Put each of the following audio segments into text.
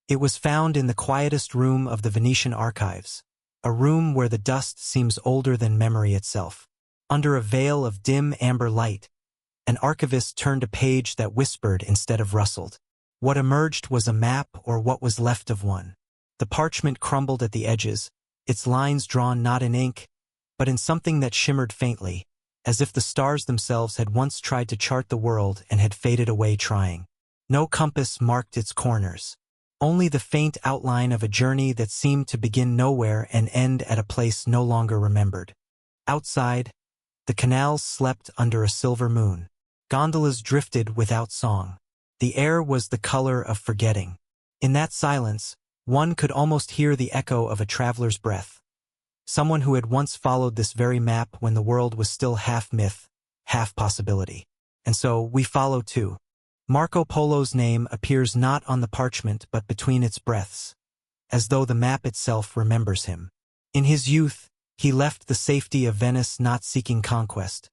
It was found in the quietest room of the Venetian archives, a room where the dust seems older than memory itself. Under a veil of dim amber light, an archivist turned a page that whispered instead of rustled. What emerged was a map, or what was left of one. The parchment crumbled at the edges, its lines drawn not in ink, but in something that shimmered faintly, as if the stars themselves had once tried to chart the world and had faded away trying. No compass marked its corners. Only the faint outline of a journey that seemed to begin nowhere and end at a place no longer remembered. Outside, the canals slept under a silver moon. Gondolas drifted without song. The air was the color of forgetting. In that silence, one could almost hear the echo of a traveler's breath. Someone who had once followed this very map when the world was still half myth, half possibility. And so, we follow too. Marco Polo's name appears not on the parchment but between its breaths, as though the map itself remembers him. In his youth, he left the safety of Venice not seeking conquest,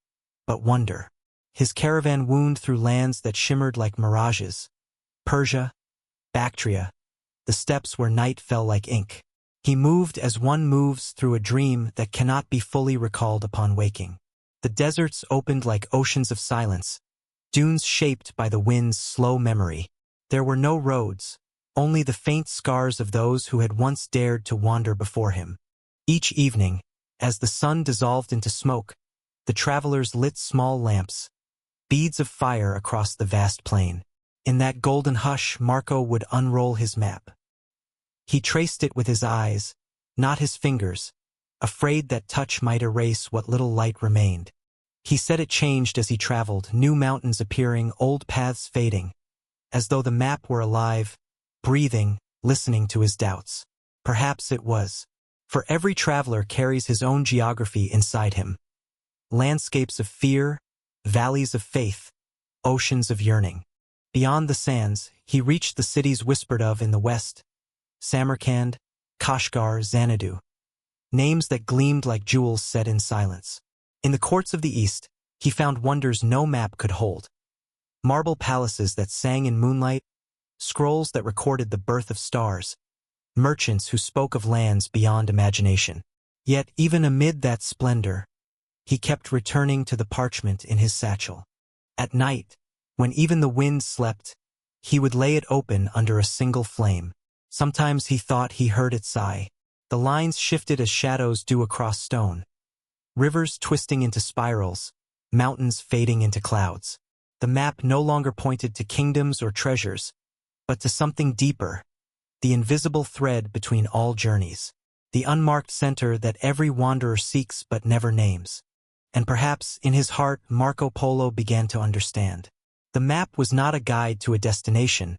but wonder. His caravan wound through lands that shimmered like mirages. Persia, Bactria, the steppes where night fell like ink. He moved as one moves through a dream that cannot be fully recalled upon waking. The deserts opened like oceans of silence, dunes shaped by the wind's slow memory. There were no roads, only the faint scars of those who had once dared to wander before him. Each evening, as the sun dissolved into smoke, the travelers lit small lamps, beads of fire across the vast plain. In that golden hush, Marco would unroll his map. He traced it with his eyes, not his fingers, afraid that touch might erase what little light remained. He said it changed as he traveled, new mountains appearing, old paths fading, as though the map were alive, breathing, listening to his doubts. Perhaps it was. For every traveler carries his own geography inside him. Landscapes of fear, valleys of faith, oceans of yearning. Beyond the sands, he reached the cities whispered of in the west, Samarkand, Kashgar, Xanadu. Names that gleamed like jewels set in silence. In the courts of the east, he found wonders no map could hold. Marble palaces that sang in moonlight, scrolls that recorded the birth of stars, merchants who spoke of lands beyond imagination. Yet even amid that splendor, he kept returning to the parchment in his satchel. At night, when even the wind slept, he would lay it open under a single flame. Sometimes he thought he heard it sigh. The lines shifted as shadows do across stone. Rivers twisting into spirals, mountains fading into clouds. The map no longer pointed to kingdoms or treasures, but to something deeper, the invisible thread between all journeys, the unmarked center that every wanderer seeks but never names. And perhaps, in his heart, Marco Polo began to understand. The map was not a guide to a destination,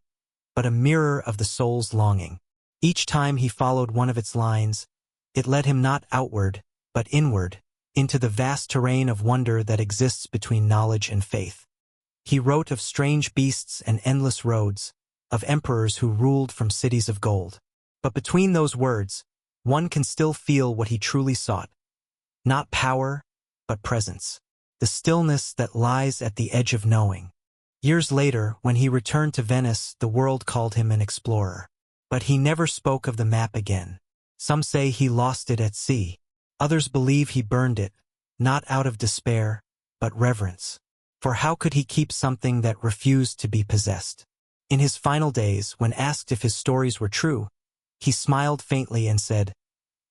but a mirror of the soul's longing. Each time he followed one of its lines, it led him not outward, but inward, into the vast terrain of wonder that exists between knowledge and faith. He wrote of strange beasts and endless roads, of emperors who ruled from cities of gold. But between those words, one can still feel what he truly sought. Not power, but presence. The stillness that lies at the edge of knowing. Years later, when he returned to Venice, the world called him an explorer. But he never spoke of the map again. Some say he lost it at sea. Others believe he burned it, not out of despair, but reverence. For how could he keep something that refused to be possessed? In his final days, when asked if his stories were true, he smiled faintly and said,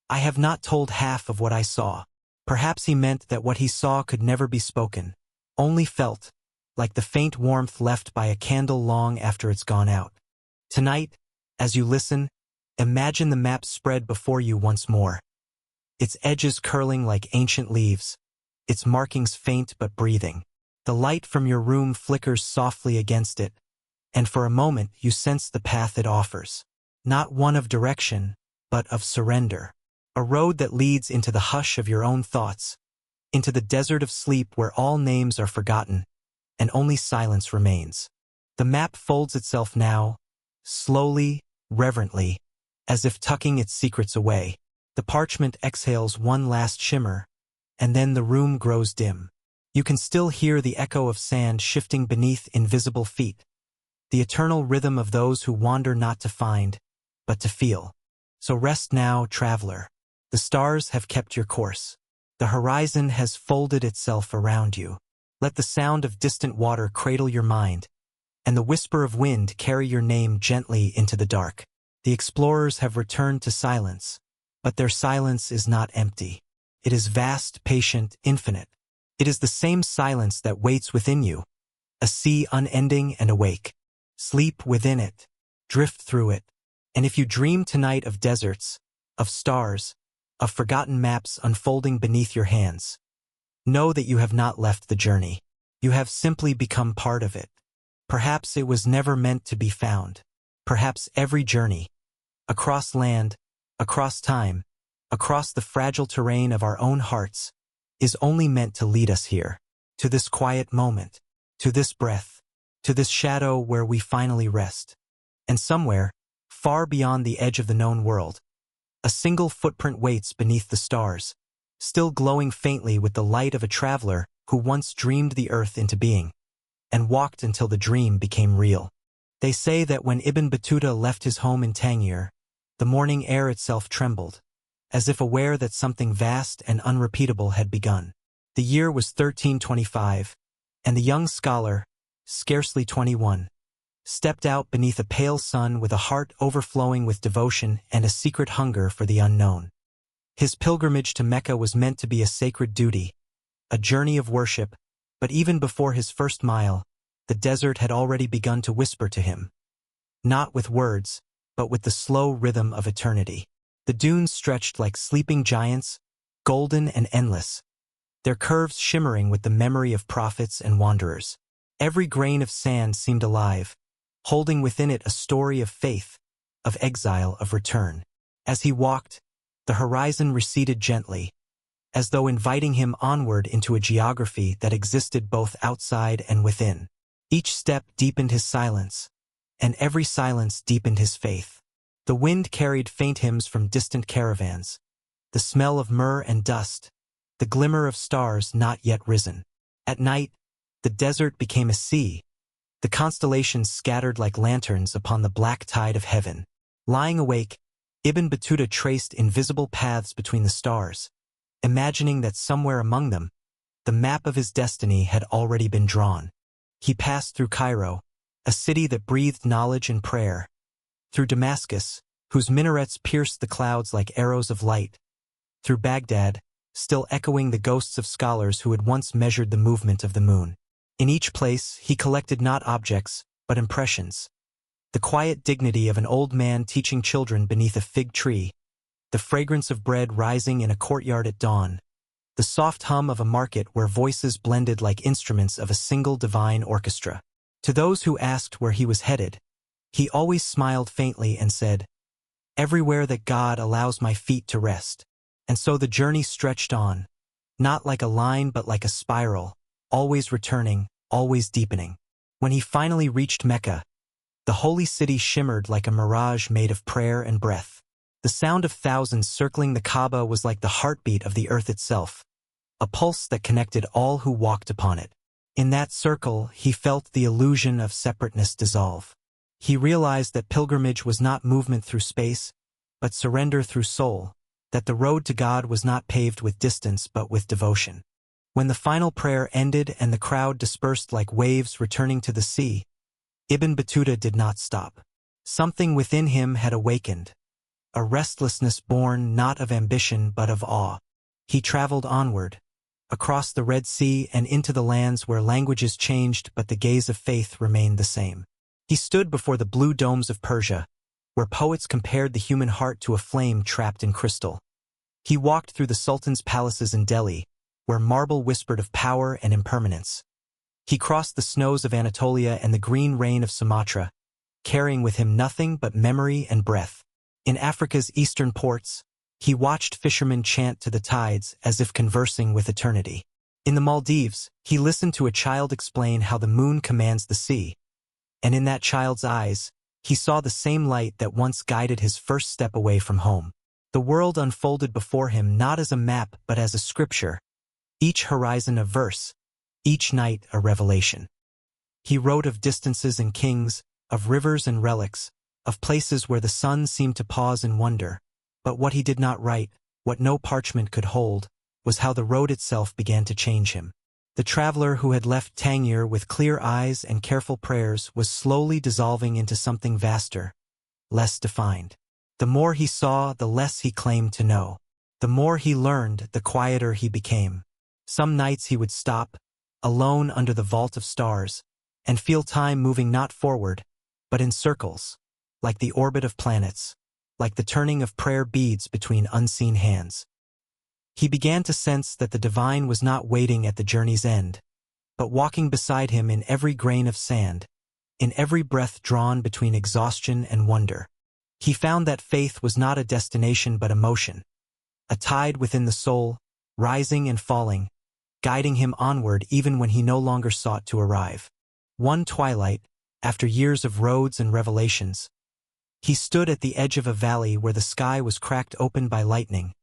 "I have not told half of what I saw." Perhaps he meant that what he saw could never be spoken, only felt, like the faint warmth left by a candle long after it's gone out. Tonight, as you listen, imagine the map spread before you once more. Its edges curling like ancient leaves, its markings faint but breathing. The light from your room flickers softly against it, and for a moment you sense the path it offers. Not one of direction, but of surrender. A road that leads into the hush of your own thoughts, into the desert of sleep where all names are forgotten, and only silence remains. The map folds itself now, slowly, reverently, as if tucking its secrets away. The parchment exhales one last shimmer, and then the room grows dim. You can still hear the echo of sand shifting beneath invisible feet, the eternal rhythm of those who wander not to find, but to feel. So rest now, traveler. The stars have kept your course. The horizon has folded itself around you. Let the sound of distant water cradle your mind, and the whisper of wind carry your name gently into the dark. The explorers have returned to silence, but their silence is not empty. It is vast, patient, infinite. It is the same silence that waits within you, a sea unending and awake. Sleep within it, drift through it, and if you dream tonight of deserts, of stars, of forgotten maps unfolding beneath your hands, know that you have not left the journey. You have simply become part of it. Perhaps it was never meant to be found. Perhaps every journey, across land, across time, across the fragile terrain of our own hearts, is only meant to lead us here, to this quiet moment, to this breath, to this shadow where we finally rest. And somewhere, far beyond the edge of the known world, a single footprint waits beneath the stars, still glowing faintly with the light of a traveler who once dreamed the earth into being, and walked until the dream became real. They say that when Ibn Battuta left his home in Tangier, the morning air itself trembled, as if aware that something vast and unrepeatable had begun. The year was 1325, and the young scholar, scarcely 21, stepped out beneath a pale sun with a heart overflowing with devotion and a secret hunger for the unknown. His pilgrimage to Mecca was meant to be a sacred duty, a journey of worship, but even before his first mile, the desert had already begun to whisper to him. Not with words, but with the slow rhythm of eternity. The dunes stretched like sleeping giants, golden and endless, their curves shimmering with the memory of prophets and wanderers. Every grain of sand seemed alive, holding within it a story of faith, of exile, of return. As he walked, the horizon receded gently, as though inviting him onward into a geography that existed both outside and within. Each step deepened his silence, and every silence deepened his faith. The wind carried faint hymns from distant caravans, the smell of myrrh and dust, the glimmer of stars not yet risen. At night, the desert became a sea, the constellations scattered like lanterns upon the black tide of heaven. Lying awake, Ibn Battuta traced invisible paths between the stars, imagining that somewhere among them, the map of his destiny had already been drawn. He passed through Cairo, a city that breathed knowledge and prayer, through Damascus, whose minarets pierced the clouds like arrows of light, through Baghdad, still echoing the ghosts of scholars who had once measured the movement of the moon. In each place, he collected not objects, but impressions. The quiet dignity of an old man teaching children beneath a fig tree, the fragrance of bread rising in a courtyard at dawn, the soft hum of a market where voices blended like instruments of a single divine orchestra. To those who asked where he was headed, he always smiled faintly and said, "Everywhere that God allows my feet to rest." And so the journey stretched on, not like a line but like a spiral, always returning, always deepening. When he finally reached Mecca, the holy city shimmered like a mirage made of prayer and breath. The sound of thousands circling the Kaaba was like the heartbeat of the earth itself, a pulse that connected all who walked upon it. In that circle, he felt the illusion of separateness dissolve. He realized that pilgrimage was not movement through space, but surrender through soul, that the road to God was not paved with distance but with devotion. When the final prayer ended and the crowd dispersed like waves returning to the sea, Ibn Battuta did not stop. Something within him had awakened, a restlessness born not of ambition but of awe. He traveled onward, across the Red Sea and into the lands where languages changed but the gaze of faith remained the same. He stood before the blue domes of Persia, where poets compared the human heart to a flame trapped in crystal. He walked through the Sultan's palaces in Delhi, where marble whispered of power and impermanence. He crossed the snows of Anatolia and the green rain of Sumatra, carrying with him nothing but memory and breath. In Africa's eastern ports, he watched fishermen chant to the tides as if conversing with eternity. In the Maldives, he listened to a child explain how the moon commands the sea, and in that child's eyes, he saw the same light that once guided his first step away from home. The world unfolded before him not as a map but as a scripture, each horizon a verse, each night a revelation. He wrote of distances and kings, of rivers and relics, of places where the sun seemed to pause in wonder. But what he did not write, what no parchment could hold, was how the road itself began to change him. The traveler who had left Tangier with clear eyes and careful prayers was slowly dissolving into something vaster, less defined. The more he saw, the less he claimed to know. The more he learned, the quieter he became. Some nights he would stop, alone under the vault of stars, and feel time moving not forward, but in circles, like the orbit of planets, like the turning of prayer beads between unseen hands. He began to sense that the divine was not waiting at the journey's end, but walking beside him in every grain of sand, in every breath drawn between exhaustion and wonder. He found that faith was not a destination but a motion, a tide within the soul, rising and falling, guiding him onward even when he no longer sought to arrive. One twilight, after years of roads and revelations, he stood at the edge of a valley where the sky was cracked open by lightning,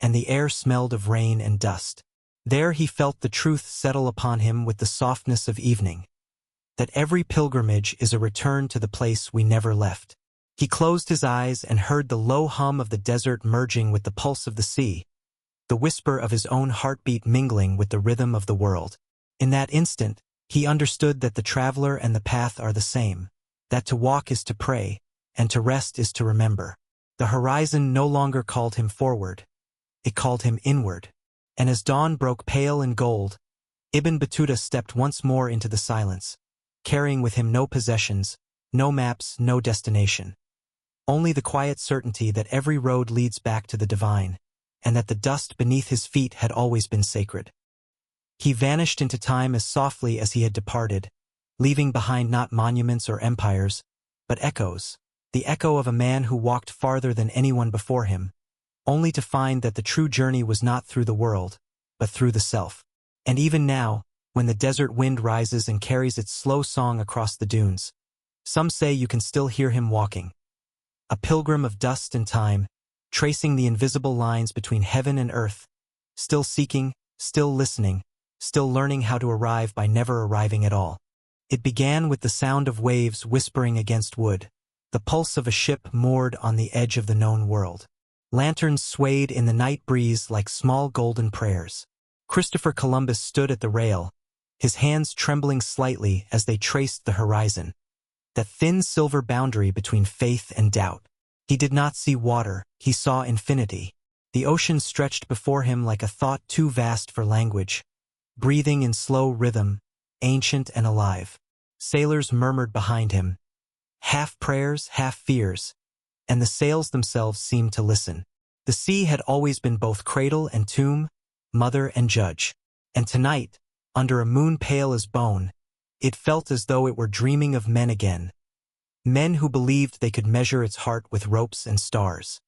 and the air smelled of rain and dust. There he felt the truth settle upon him with the softness of evening, that every pilgrimage is a return to the place we never left. He closed his eyes and heard the low hum of the desert merging with the pulse of the sea, the whisper of his own heartbeat mingling with the rhythm of the world. In that instant, he understood that the traveler and the path are the same, that to walk is to pray, and to rest is to remember. The horizon no longer called him forward, it called him inward. And as dawn broke pale and gold, Ibn Battuta stepped once more into the silence, carrying with him no possessions, no maps, no destination. Only the quiet certainty that every road leads back to the divine, and that the dust beneath his feet had always been sacred. He vanished into time as softly as he had departed, leaving behind not monuments or empires, but echoes, the echo of a man who walked farther than anyone before him, only to find that the true journey was not through the world, but through the self. And even now, when the desert wind rises and carries its slow song across the dunes, some say you can still hear him walking, a pilgrim of dust and time, tracing the invisible lines between heaven and earth, still seeking, still listening, still learning how to arrive by never arriving at all. It began with the sound of waves whispering against wood, the pulse of a ship moored on the edge of the known world. Lanterns swayed in the night breeze like small golden prayers. Christopher Columbus stood at the rail, his hands trembling slightly as they traced the horizon, that thin silver boundary between faith and doubt. He did not see water, he saw infinity. The ocean stretched before him like a thought too vast for language, breathing in slow rhythm, ancient and alive. Sailors murmured behind him, half prayers, half fears, and the sails themselves seemed to listen. The sea had always been both cradle and tomb, mother and judge. And tonight, under a moon pale as bone, it felt as though it were dreaming of men again. Men who believed they could measure its heart with ropes and stars.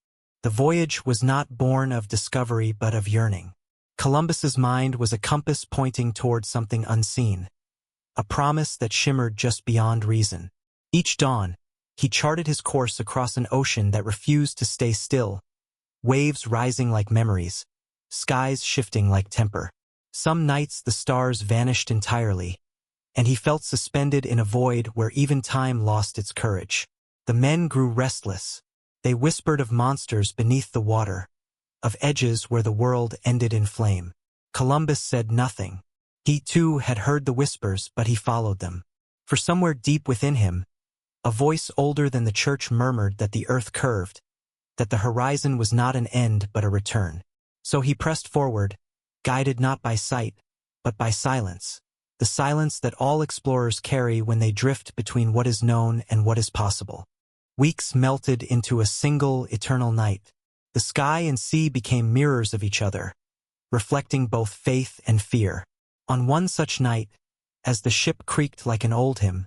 The voyage was not born of discovery but of yearning. Columbus's mind was a compass pointing toward something unseen, a promise that shimmered just beyond reason. Each dawn, he charted his course across an ocean that refused to stay still, waves rising like memories, skies shifting like temper. Some nights the stars vanished entirely, and he felt suspended in a void where even time lost its courage. The men grew restless. They whispered of monsters beneath the water, of edges where the world ended in flame. Columbus said nothing. He too had heard the whispers, but he followed them. For somewhere deep within him, a voice older than the church murmured that the earth curved, that the horizon was not an end but a return. So he pressed forward, guided not by sight, but by silence, the silence that all explorers carry when they drift between what is known and what is possible. Weeks melted into a single eternal night. The sky and sea became mirrors of each other, reflecting both faith and fear. On one such night, as the ship creaked like an old hymn,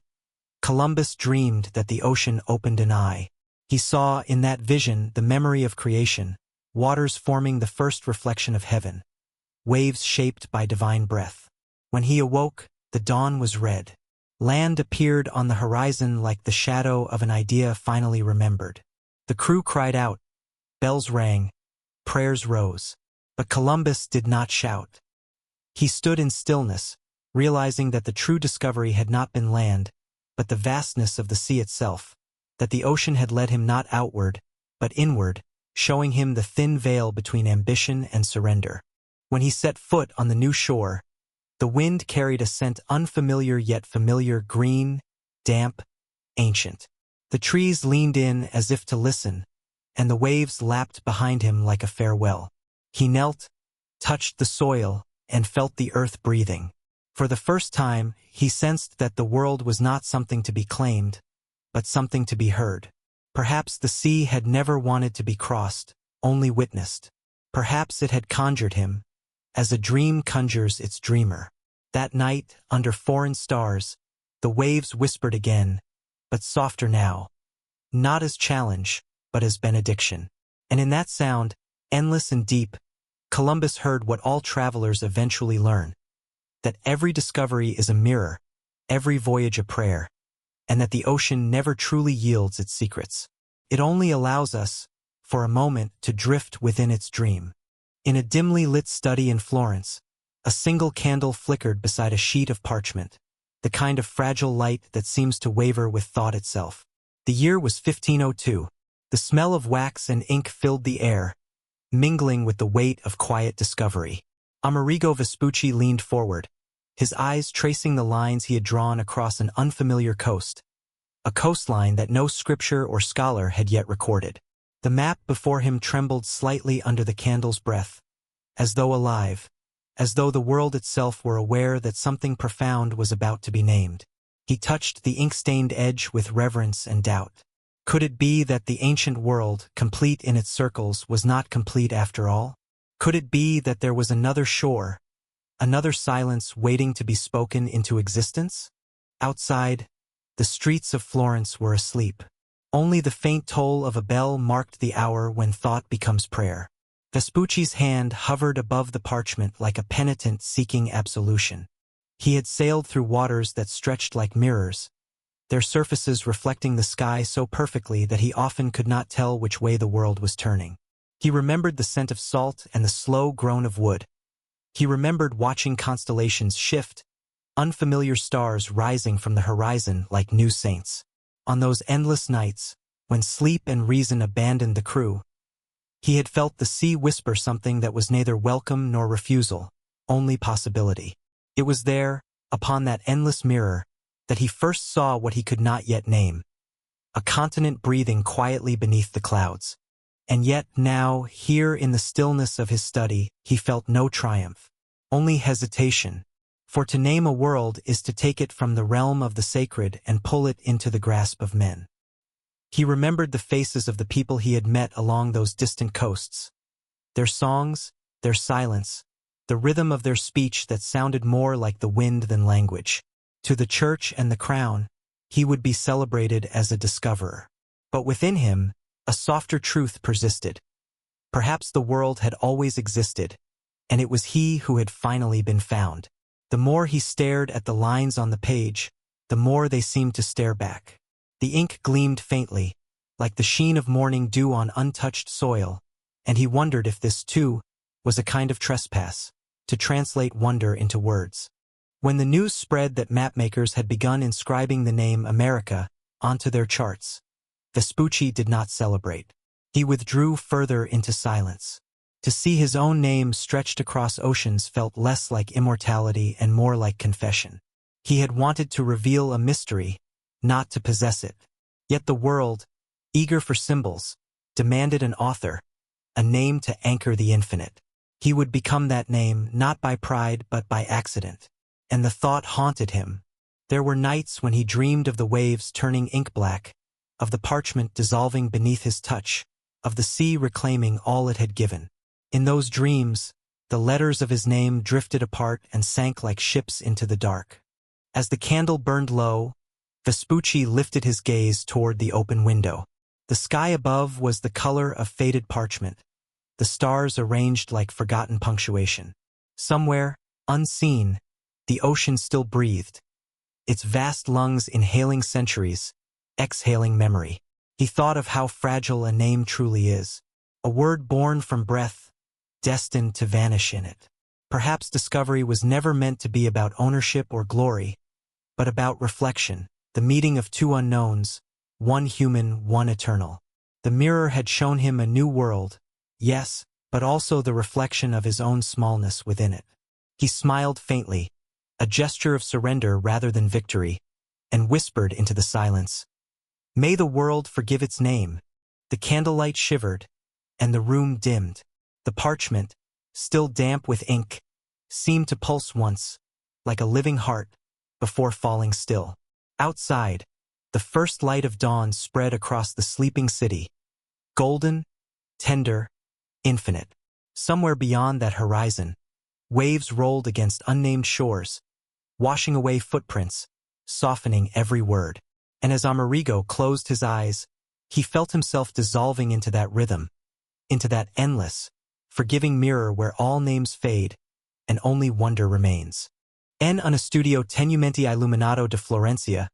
Columbus dreamed that the ocean opened an eye. He saw in that vision the memory of creation, waters forming the first reflection of heaven, waves shaped by divine breath. When he awoke, the dawn was red. Land appeared on the horizon like the shadow of an idea finally remembered. The crew cried out, bells rang, prayers rose. But Columbus did not shout. He stood in stillness, realizing that the true discovery had not been land, but the vastness of the sea itself, that the ocean had led him not outward, but inward, showing him the thin veil between ambition and surrender. When he set foot on the new shore, the wind carried a scent unfamiliar yet familiar, green, damp, ancient. The trees leaned in as if to listen, and the waves lapped behind him like a farewell. He knelt, touched the soil, and felt the earth breathing. For the first time, he sensed that the world was not something to be claimed, but something to be heard. Perhaps the sea had never wanted to be crossed, only witnessed. Perhaps it had conjured him, as a dream conjures its dreamer. That night, under foreign stars, the waves whispered again, but softer now. Not as challenge, but as benediction. And in that sound, endless and deep, Columbus heard what all travelers eventually learn: that every discovery is a mirror, every voyage a prayer, and that the ocean never truly yields its secrets. It only allows us, for a moment, to drift within its dream. In a dimly lit study in Florence, a single candle flickered beside a sheet of parchment, the kind of fragile light that seems to waver with thought itself. The year was 1502. The smell of wax and ink filled the air, mingling with the weight of quiet discovery. Amerigo Vespucci leaned forward, his eyes tracing the lines he had drawn across an unfamiliar coast, a coastline that no scripture or scholar had yet recorded. The map before him trembled slightly under the candle's breath, as though alive, as though the world itself were aware that something profound was about to be named. He touched the ink-stained edge with reverence and doubt. Could it be that the ancient world, complete in its circles, was not complete after all? Could it be that there was another shore, another silence waiting to be spoken into existence? Outside, the streets of Florence were asleep. Only the faint toll of a bell marked the hour when thought becomes prayer. Vespucci's hand hovered above the parchment like a penitent seeking absolution. He had sailed through waters that stretched like mirrors, their surfaces reflecting the sky so perfectly that he often could not tell which way the world was turning. He remembered the scent of salt and the slow groan of wood. He remembered watching constellations shift, unfamiliar stars rising from the horizon like new saints. On those endless nights, when sleep and reason abandoned the crew, he had felt the sea whisper something that was neither welcome nor refusal, only possibility. It was there, upon that endless mirror, that he first saw what he could not yet name: a continent breathing quietly beneath the clouds. And yet now, here in the stillness of his study, he felt no triumph, only hesitation. For to name a world is to take it from the realm of the sacred and pull it into the grasp of men. He remembered the faces of the people he had met along those distant coasts, their songs, their silence, the rhythm of their speech that sounded more like the wind than language. To the church and the crown, he would be celebrated as a discoverer. But within him, a softer truth persisted. Perhaps the world had always existed, and it was he who had finally been found. The more he stared at the lines on the page, the more they seemed to stare back. The ink gleamed faintly, like the sheen of morning dew on untouched soil, and he wondered if this, too, was a kind of trespass, to translate wonder into words. When the news spread that mapmakers had begun inscribing the name America onto their charts, Vespucci did not celebrate. He withdrew further into silence. To see his own name stretched across oceans felt less like immortality and more like confession. He had wanted to reveal a mystery, not to possess it. Yet the world, eager for symbols, demanded an author, a name to anchor the infinite. He would become that name not by pride but by accident. And the thought haunted him. There were nights when he dreamed of the waves turning ink black, of the parchment dissolving beneath his touch, of the sea reclaiming all it had given. In those dreams, the letters of his name drifted apart and sank like ships into the dark. As the candle burned low, Vespucci lifted his gaze toward the open window. The sky above was the color of faded parchment, the stars arranged like forgotten punctuation. Somewhere, unseen, the ocean still breathed, its vast lungs inhaling centuries, exhaling memory. He thought of how fragile a name truly is, a word born from breath, destined to vanish in it. Perhaps discovery was never meant to be about ownership or glory, but about reflection, the meeting of two unknowns, one human, one eternal. The mirror had shown him a new world, yes, but also the reflection of his own smallness within it. He smiled faintly, a gesture of surrender rather than victory, and whispered into the silence, "May the world forgive its name." The candlelight shivered, and the room dimmed. The parchment, still damp with ink, seemed to pulse once, like a living heart, before falling still. Outside, the first light of dawn spread across the sleeping city, golden, tender, infinite. Somewhere beyond that horizon, waves rolled against unnamed shores, washing away footprints, softening every word. And as Amerigo closed his eyes, he felt himself dissolving into that rhythm, into that endless, forgiving mirror where all names fade and only wonder remains. En una studio tenumente illuminato de Florencia,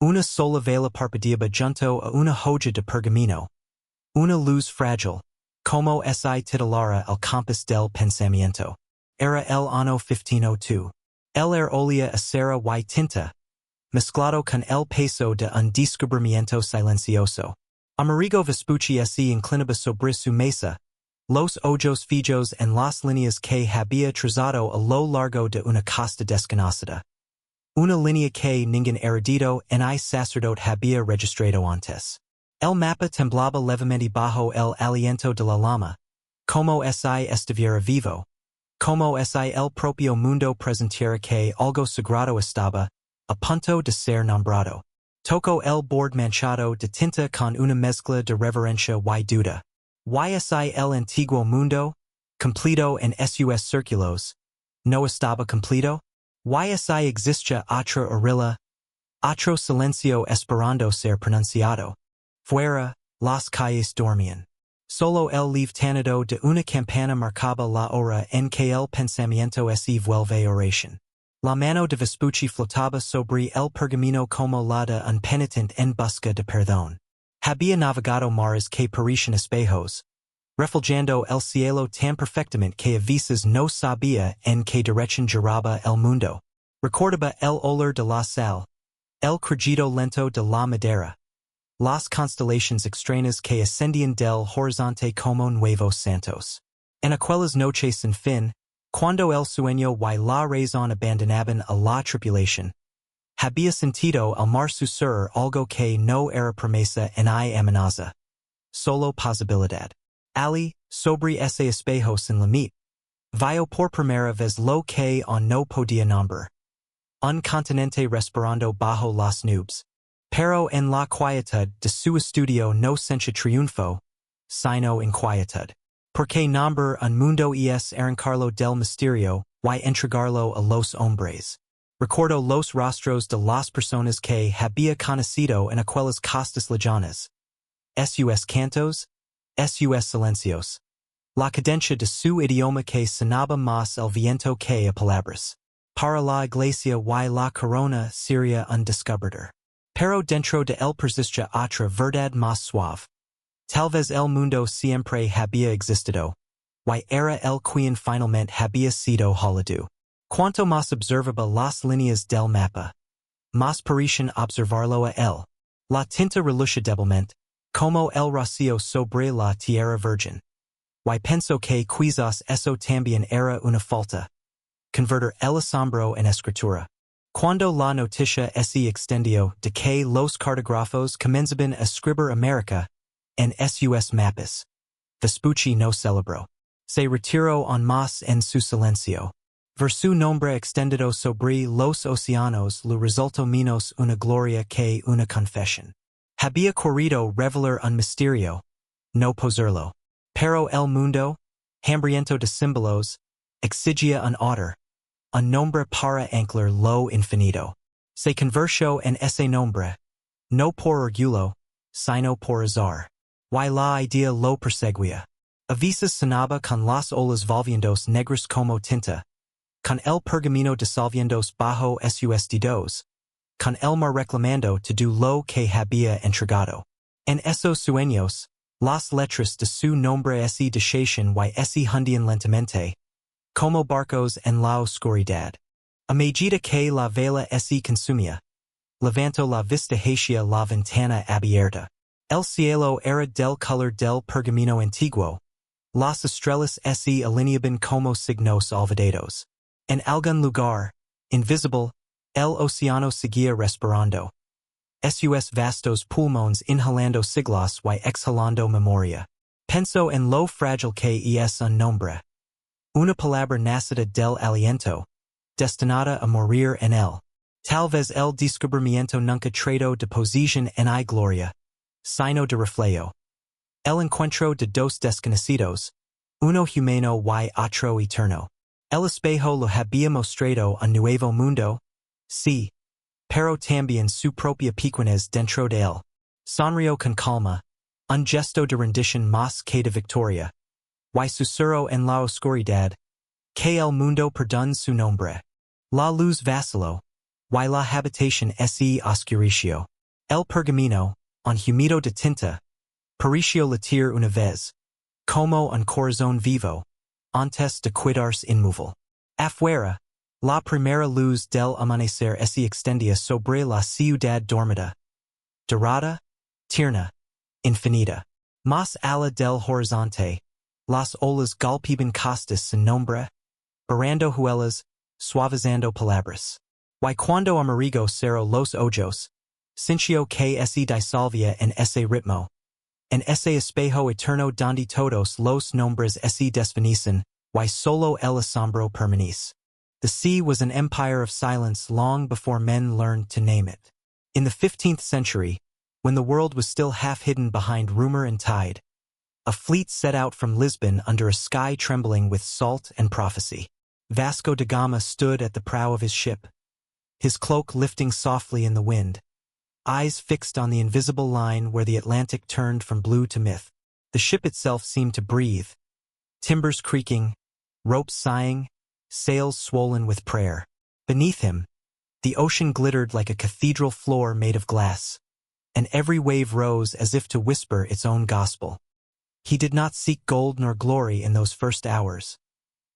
una sola vela parpadeaba junto a una hoja de pergamino, una luz fragile, como si titulara al compass del pensamiento. Era el anno 1502. El olía acera y tinta, mezclado con el peso de un descubrimiento silencioso. Amerigo Vespucci se inclinaba sobre su mesa, los ojos fijos en las líneas que había trazado a lo largo de una costa desconocida. Una línea que ningún erudito ni sacerdote había registrado antes. El mapa temblaba levemente bajo el aliento de la llama, como si estuviera vivo, como si el propio mundo presentiera que algo sagrado estaba a punto de ser nombrado. Tocó el borde manchado de tinta con una mezcla de reverencia y duda. Si el antiguo mundo, completo en sus círculos, no estaba completo? Si existía otra orilla, otro silencio esperando ser pronunciado. Fuera, las calles dormían. Solo el levanto de una campana marcaba la hora en que el pensamiento se vuelve oración. La mano de Vespucci flotaba sobre el pergamino como la de un penitente en busca de perdón. Había navegado mares que parecían espejos, reflejando el cielo tan perfectamente que a veces no sabía en qué dirección giraba el mundo. Recordaba el olor de la sal, el crujido lento de la madera, las constellaciones extrañas que ascendían del horizonte como nuevos santos. En aquellas noches sin fin, cuando el sueño y la razón abandonaban a la tripulación, había sentido al mar susurrar algo que no era promesa ni amenaza, solo posibilidad. Ali, sobre ese espejo sin límite, vio por primera vez lo que aún no podía nombrar. Un continente respirando bajo las nubes. Pero en la quietud de su estudio no sentía triunfo, sino inquietud. Porque nombrar un mundo es arrancarlo del misterio y entregarlo a los hombres. Recordó los rostros de las personas que había conocido en aquellas costas lejanas. Sus cantos, sus silencios. La cadencia de su idioma que sonaba más el viento que a palabras. Para la iglesia y la corona sería un descubridor. Pero dentro de él persistía otra verdad más suave. Tal vez el mundo siempre había existido, y era el quien finalmente había sido holado. Cuanto más observaba las líneas del mapa, más parecían observarlo a él. La tinta relucía débilmente, como el rocío sobre la tierra virgen. Y pensó que quizás eso también era una falta. Convertir el asombro en escritura. Cuando la noticia se extendió de que los cartógrafos comenzaban a escribir América en sus mapas, Vespucci no celebró. Se retiró aún más en su silencio. Ver su nombre extendido sobre los océanos le resultó menos una gloria que una confesión. Había corrido revelar un misterio, no poseerlo. Pero el mundo, hambriento de símbolos, exigía un nombre para anclar lo infinito. Se convirtió en ese nombre, no por orgullo, sino por azar. Y la idea lo perseguía. A veces sonaba con las olas volviéndose negras como tinta, con el pergamino disolviéndose bajo sus dedos, con el mar reclamando todo lo que había entregado. En esos sueños, las letras de su nombre se deshaían y se hundían lentamente, como barcos en la oscuridad. A medida que la vela se consumía, Levanto la vista hacia la ventana abierta. El cielo era del color del pergamino antiguo. Las estrellas se alineaban como signos olvidados. En algún lugar, invisible, el océano seguía respirando. Sus vastos pulmones inhalando siglos y exhalando memoria. Penso en lo frágil que es un nombre. Una palabra nacida del aliento, destinada a morir en él. Tal vez el descubrimiento nunca trató de posición en I gloria, sino de reflejo. El encuentro de dos desconocidos, uno humano y otro eterno. El espejo lo había mostrado un nuevo mundo, sí, pero también su propia pequeñez dentro de él. Sonrió con calma, un gesto de rendición más que de victoria. Y susurró en la oscuridad, que el mundo perdón su nombre. La luz vaciló, y la habitación se oscureció. El pergamino, un humido de tinta, pareció latir una vez, como un corazón vivo, antes de quedarse inmóvil. Afuera, la primera luz del amanecer se extendía sobre la ciudad dormida. Dorada, tierna, infinita. Más allá del horizonte, las olas golpeaban costas sin nombre, barrando huellas, suavizando palabras. Y cuando Amerigo cerró los ojos, sintió que se disolvía en ese ritmo. En ese espejo eterno donde todos los nombres se desvanecen, y solo el asombro permanece. The sea was an empire of silence long before men learned to name it. In the 15th century, when the world was still half hidden behind rumor and tide, a fleet set out from Lisbon under a sky trembling with salt and prophecy. Vasco da Gama stood at the prow of his ship, his cloak lifting softly in the wind, eyes fixed on the invisible line where the Atlantic turned from blue to myth. The ship itself seemed to breathe, timbers creaking, ropes sighing, sails swollen with prayer. Beneath him, the ocean glittered like a cathedral floor made of glass, and every wave rose as if to whisper its own gospel. He did not seek gold nor glory in those first hours.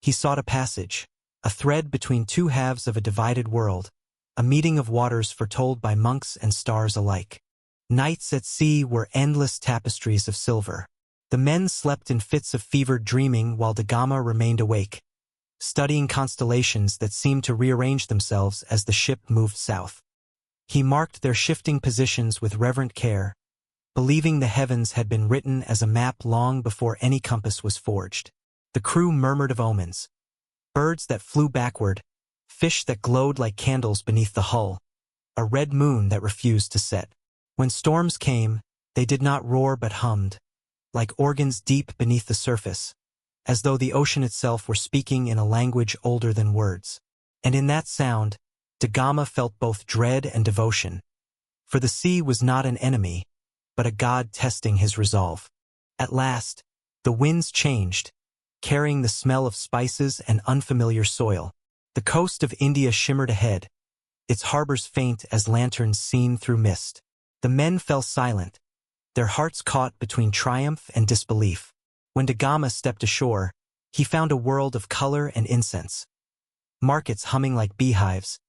He sought a passage, a thread between two halves of a divided world, a meeting of waters foretold by monks and stars alike. Nights at sea were endless tapestries of silver. The men slept in fits of fevered dreaming while da Gama remained awake, studying constellations that seemed to rearrange themselves as the ship moved south. He marked their shifting positions with reverent care, believing the heavens had been written as a map long before any compass was forged. The crew murmured of omens, birds that flew backward, fish that glowed like candles beneath the hull, a red moon that refused to set. When storms came, they did not roar but hummed, like organs deep beneath the surface, as though the ocean itself were speaking in a language older than words. And in that sound, da Gama felt both dread and devotion, for the sea was not an enemy, but a god testing his resolve. At last, the winds changed, carrying the smell of spices and unfamiliar soil. The coast of India shimmered ahead, its harbors faint as lanterns seen through mist. The men fell silent, their hearts caught between triumph and disbelief. When da Gama stepped ashore, he found a world of color and incense. Markets humming like beehives,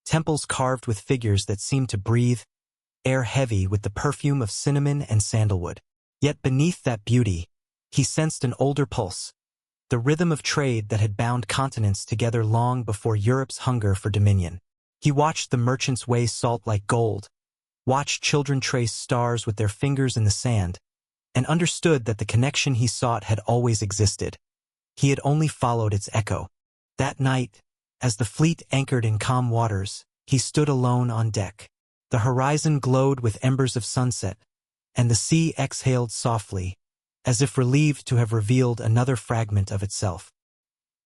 temples carved with figures that seemed to breathe, air heavy with the perfume of cinnamon and sandalwood. Yet beneath that beauty, he sensed an older pulse, the rhythm of trade that had bound continents together long before Europe's hunger for dominion. He watched the merchants weigh salt like gold, watched children trace stars with their fingers in the sand, and understood that the connection he sought had always existed. He had only followed its echo. That night, as the fleet anchored in calm waters, he stood alone on deck. The horizon glowed with embers of sunset, and the sea exhaled softly, as if relieved to have revealed another fragment of itself.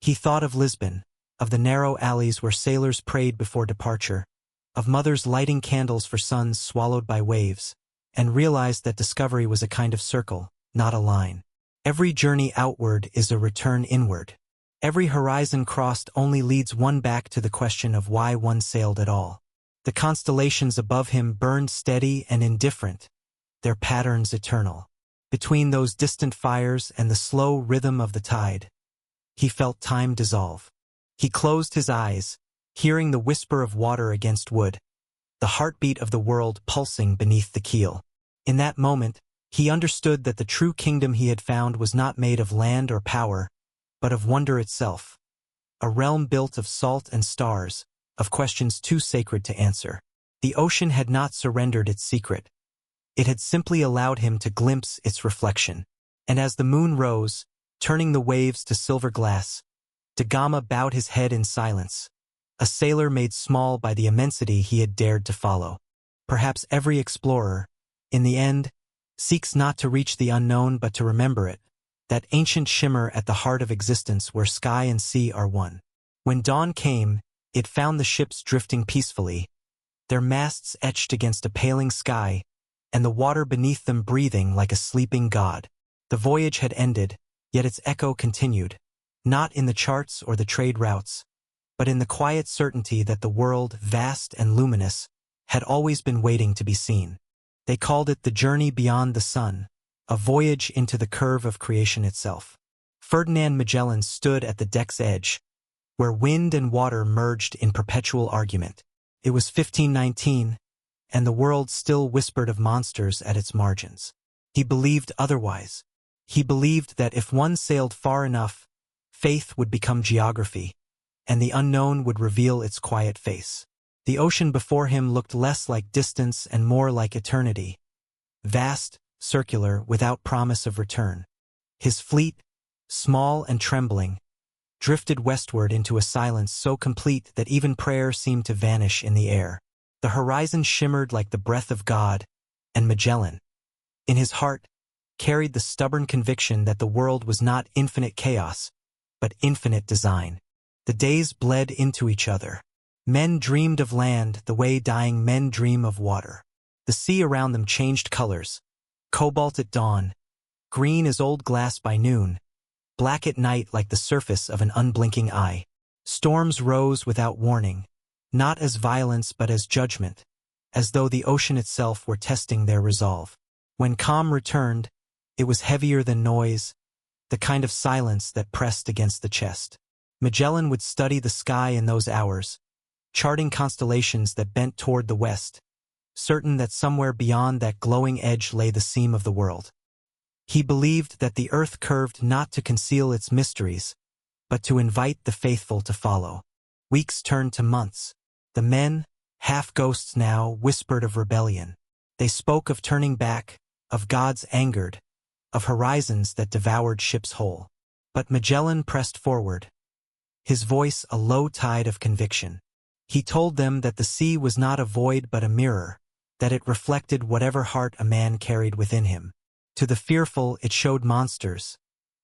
He thought of Lisbon, of the narrow alleys where sailors prayed before departure, of mothers lighting candles for sons swallowed by waves, and realized that discovery was a kind of circle, not a line. Every journey outward is a return inward. Every horizon crossed only leads one back to the question of why one sailed at all. The constellations above him burned steady and indifferent, their patterns eternal. Between those distant fires and the slow rhythm of the tide, he felt time dissolve. He closed his eyes, hearing the whisper of water against wood, the heartbeat of the world pulsing beneath the keel. In that moment, he understood that the true kingdom he had found was not made of land or power, but of wonder itself. A realm built of salt and stars, of questions too sacred to answer. The ocean had not surrendered its secret. It had simply allowed him to glimpse its reflection. And as the moon rose, turning the waves to silver glass, Da Gama bowed his head in silence, a sailor made small by the immensity he had dared to follow. Perhaps every explorer, in the end, seeks not to reach the unknown but to remember it, that ancient shimmer at the heart of existence where sky and sea are one. When dawn came, it found the ships drifting peacefully, their masts etched against a paling sky, and the water beneath them breathing like a sleeping god. The voyage had ended, yet its echo continued, not in the charts or the trade routes, but in the quiet certainty that the world, vast and luminous, had always been waiting to be seen. They called it the journey beyond the sun, a voyage into the curve of creation itself. Ferdinand Magellan stood at the deck's edge, where wind and water merged in perpetual argument. It was 1519, and the world still whispered of monsters at its margins. He believed otherwise. He believed that if one sailed far enough, faith would become geography, and the unknown would reveal its quiet face. The ocean before him looked less like distance and more like eternity. Vast, circular, without promise of return. His fleet, small and trembling, drifted westward into a silence so complete that even prayer seemed to vanish in the air. The horizon shimmered like the breath of God, and Magellan, in his heart, carried the stubborn conviction that the world was not infinite chaos, but infinite design. The days bled into each other. Men dreamed of land the way dying men dream of water. The sea around them changed colors, cobalt at dawn, green as old glass by noon, black at night like the surface of an unblinking eye. Storms rose without warning, not as violence but as judgment, as though the ocean itself were testing their resolve. When calm returned, it was heavier than noise, the kind of silence that pressed against the chest. Magellan would study the sky in those hours, charting constellations that bent toward the west, certain that somewhere beyond that glowing edge lay the seam of the world. He believed that the earth curved not to conceal its mysteries, but to invite the faithful to follow. Weeks turned to months. The men, half ghosts now, whispered of rebellion. They spoke of turning back, of gods angered, of horizons that devoured ships whole. But Magellan pressed forward, his voice a low tide of conviction. He told them that the sea was not a void but a mirror, that it reflected whatever heart a man carried within him. To the fearful it showed monsters,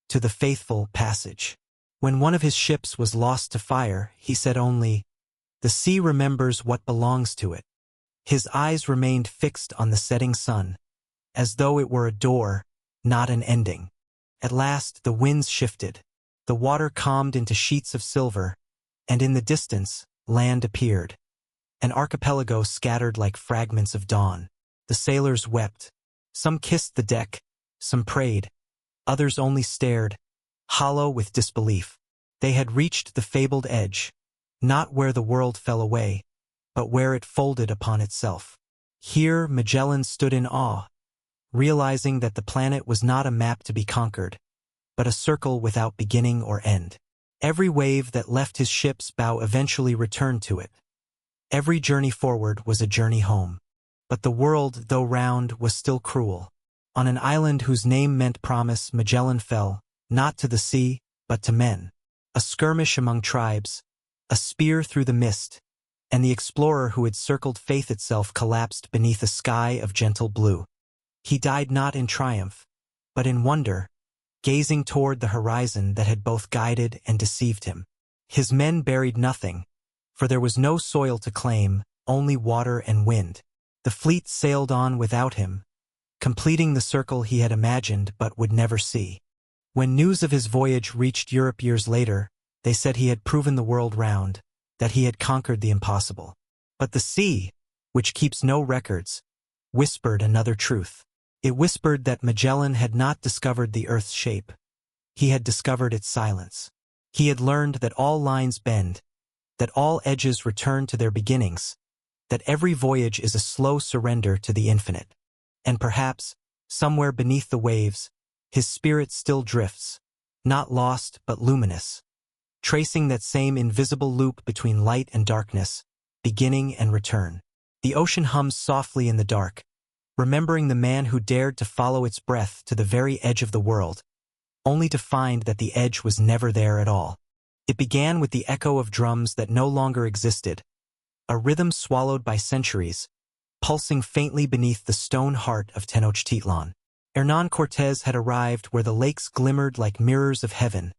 to the faithful passage. When one of his ships was lost to fire, he said only, "The sea remembers what belongs to it." His eyes remained fixed on the setting sun, as though it were a door, not an ending. At last the winds shifted, the water calmed into sheets of silver, and in the distance, land appeared. An archipelago scattered like fragments of dawn. The sailors wept. Some kissed the deck, some prayed, others only stared, hollow with disbelief. They had reached the fabled edge, not where the world fell away, but where it folded upon itself. Here Magellan stood in awe, realizing that the planet was not a map to be conquered, but a circle without beginning or end. Every wave that left his ship's bow eventually returned to it. Every journey forward was a journey home. But the world, though round, was still cruel. On an island whose name meant promise, Magellan fell, not to the sea, but to men. A skirmish among tribes, a spear through the mist, and the explorer who had circled faith itself collapsed beneath a sky of gentle blue. He died not in triumph, but in wonder, gazing toward the horizon that had both guided and deceived him. His men buried nothing, for there was no soil to claim, only water and wind. The fleet sailed on without him, completing the circle he had imagined but would never see. When news of his voyage reached Europe years later, they said he had proven the world round, that he had conquered the impossible. But the sea, which keeps no records, whispered another truth. It whispered that Magellan had not discovered the earth's shape. He had discovered its silence. He had learned that all lines bend, that all edges return to their beginnings, that every voyage is a slow surrender to the infinite. And perhaps, somewhere beneath the waves, his spirit still drifts, not lost but luminous, tracing that same invisible loop between light and darkness, beginning and return. The ocean hums softly in the dark, remembering the man who dared to follow its breath to the very edge of the world, only to find that the edge was never there at all. It began with the echo of drums that no longer existed, a rhythm swallowed by centuries, pulsing faintly beneath the stone heart of Tenochtitlan. Hernán Cortés had arrived where the lakes glimmered like mirrors of heaven,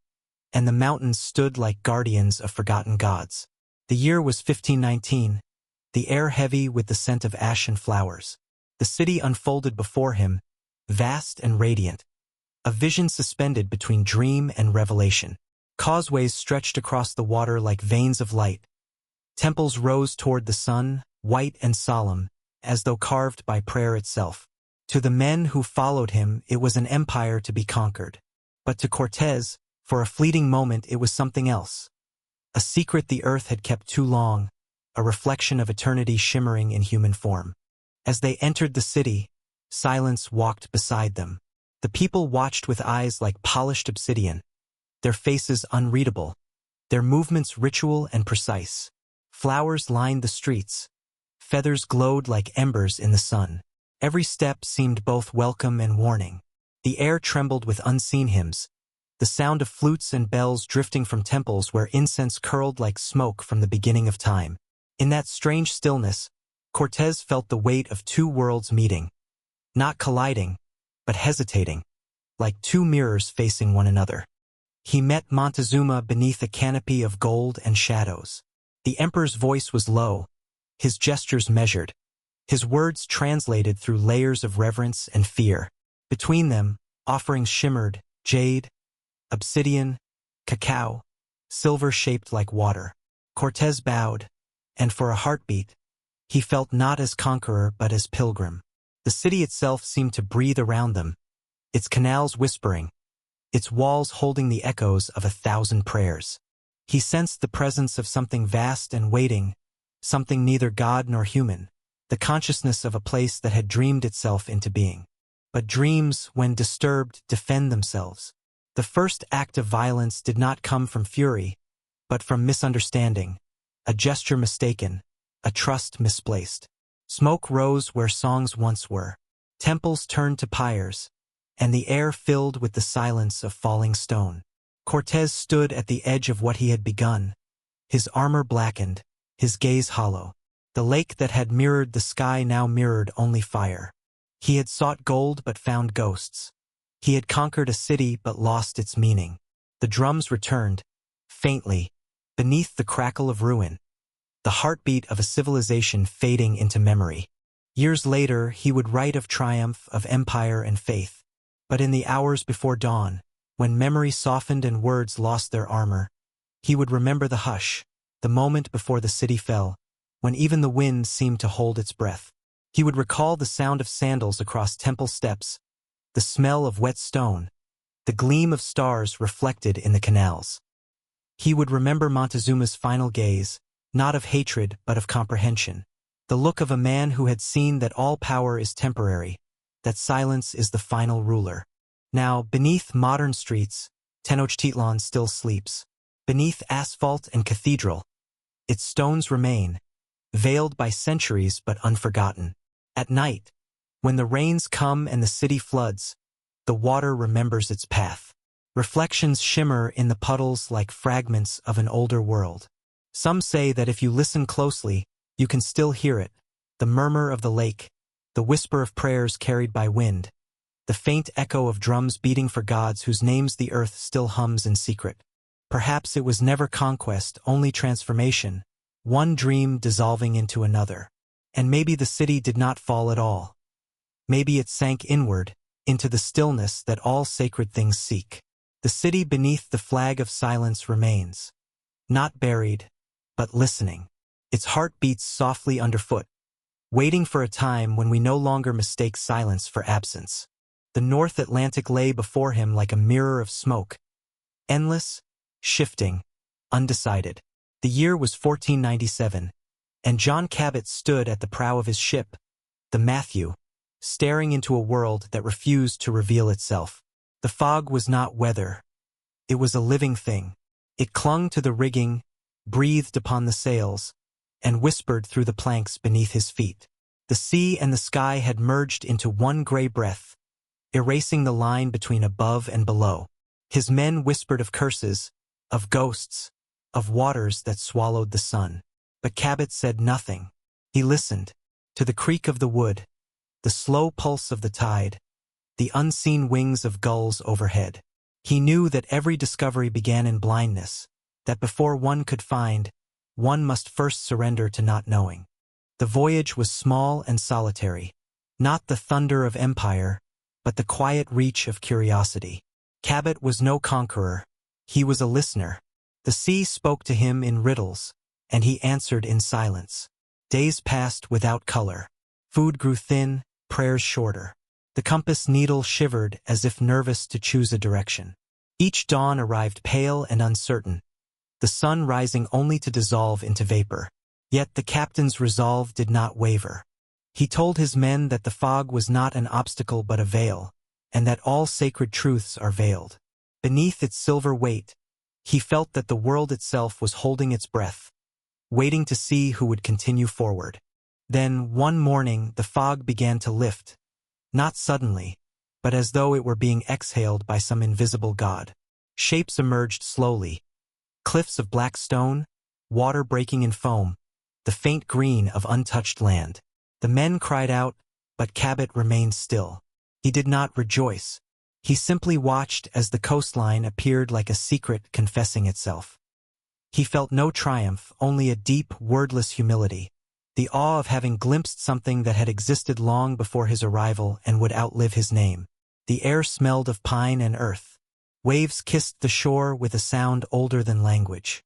and the mountains stood like guardians of forgotten gods. The year was 1519, the air heavy with the scent of ash and flowers. The city unfolded before him, vast and radiant, a vision suspended between dream and revelation. Causeways stretched across the water like veins of light. Temples rose toward the sun, white and solemn, as though carved by prayer itself. To the men who followed him, it was an empire to be conquered. But to Cortés, for a fleeting moment, it was something else. A secret the earth had kept too long, a reflection of eternity shimmering in human form. As they entered the city, silence walked beside them. The people watched with eyes like polished obsidian, their faces unreadable, their movements ritual and precise. Flowers lined the streets. Feathers glowed like embers in the sun. Every step seemed both welcome and warning. The air trembled with unseen hymns, the sound of flutes and bells drifting from temples where incense curled like smoke from the beginning of time. In that strange stillness, Cortés felt the weight of two worlds meeting, not colliding, but hesitating, like two mirrors facing one another. He met Montezuma beneath a canopy of gold and shadows. The emperor's voice was low, his gestures measured, his words translated through layers of reverence and fear. Between them, offerings shimmered, jade, obsidian, cacao, silver shaped like water. Cortés bowed, and for a heartbeat, he felt not as conqueror but as pilgrim. The city itself seemed to breathe around them, its canals whispering, its walls holding the echoes of 1,000 prayers. He sensed the presence of something vast and waiting, something neither God nor human, the consciousness of a place that had dreamed itself into being. But dreams, when disturbed, defend themselves. The first act of violence did not come from fury, but from misunderstanding, a gesture mistaken, a trust misplaced. Smoke rose where songs once were. Temples turned to pyres, and the air filled with the silence of falling stone. Cortés stood at the edge of what he had begun, his armor blackened, his gaze hollow. The lake that had mirrored the sky now mirrored only fire. He had sought gold but found ghosts. He had conquered a city but lost its meaning. The drums returned, faintly, beneath the crackle of ruin, the heartbeat of a civilization fading into memory. Years later, he would write of triumph, of empire and faith. But in the hours before dawn, when memory softened and words lost their armor, he would remember the hush, the moment before the city fell, when even the wind seemed to hold its breath. He would recall the sound of sandals across temple steps, the smell of wet stone, the gleam of stars reflected in the canals. He would remember Montezuma's final gaze, not of hatred but of comprehension, the look of a man who had seen that all power is temporary, that silence is the final ruler. Now, beneath modern streets, Tenochtitlan still sleeps. Beneath asphalt and cathedral, its stones remain, veiled by centuries but unforgotten. At night, when the rains come and the city floods, the water remembers its path. Reflections shimmer in the puddles like fragments of an older world. Some say that if you listen closely, you can still hear it, the murmur of the lake, the whisper of prayers carried by wind, the faint echo of drums beating for gods whose names the earth still hums in secret. Perhaps it was never conquest, only transformation, one dream dissolving into another. And maybe the city did not fall at all. Maybe it sank inward, into the stillness that all sacred things seek. The city beneath the flag of silence remains, not buried, but listening. Its heart beats softly underfoot, waiting for a time when we no longer mistake silence for absence. The North Atlantic lay before him like a mirror of smoke, endless, shifting, undecided. The year was 1497, and John Cabot stood at the prow of his ship, the Matthew, staring into a world that refused to reveal itself. The fog was not weather. It was a living thing. It clung to the rigging, breathed upon the sails, and whispered through the planks beneath his feet. The sea and the sky had merged into one gray breath, erasing the line between above and below. His men whispered of curses, of ghosts, of waters that swallowed the sun. But Cabot said nothing. He listened to the creak of the wood, the slow pulse of the tide, the unseen wings of gulls overhead. He knew that every discovery began in blindness, that before one could find, one must first surrender to not knowing. The voyage was small and solitary, not the thunder of empire, but the quiet reach of curiosity. Cabot was no conqueror. He was a listener. The sea spoke to him in riddles, and he answered in silence. Days passed without color. Food grew thin, prayers shorter. The compass needle shivered as if nervous to choose a direction. Each dawn arrived pale and uncertain, the sun rising only to dissolve into vapor. Yet the captain's resolve did not waver. He told his men that the fog was not an obstacle but a veil, and that all sacred truths are veiled. Beneath its silver weight, he felt that the world itself was holding its breath, waiting to see who would continue forward. Then, one morning, the fog began to lift, not suddenly, but as though it were being exhaled by some invisible god. Shapes emerged slowly. Cliffs of black stone, water breaking in foam, the faint green of untouched land. The men cried out, but Cabot remained still. He did not rejoice. He simply watched as the coastline appeared like a secret confessing itself. He felt no triumph, only a deep, wordless humility, the awe of having glimpsed something that had existed long before his arrival and would outlive his name. The air smelled of pine and earth. Waves kissed the shore with a sound older than language.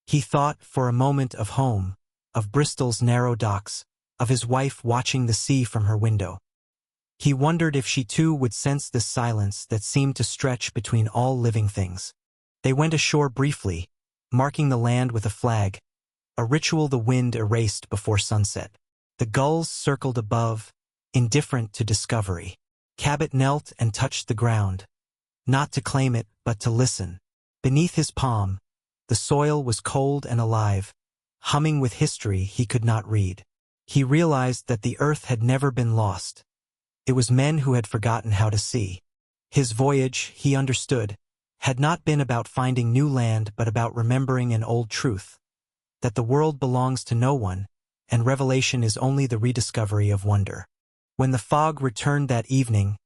He thought for a moment of home, of Bristol's narrow docks, of his wife watching the sea from her window. He wondered if she too would sense this silence that seemed to stretch between all living things. They went ashore briefly, marking the land with a flag, a ritual the wind erased before sunset. The gulls circled above, indifferent to discovery. Cabot knelt and touched the ground, not to claim it, but to listen. Beneath his palm, the soil was cold and alive, humming with history he could not read. He realized that the earth had never been lost. It was men who had forgotten how to see. His voyage, he understood, had not been about finding new land but about remembering an old truth, that the world belongs to no one, and revelation is only the rediscovery of wonder. When the fog returned that evening,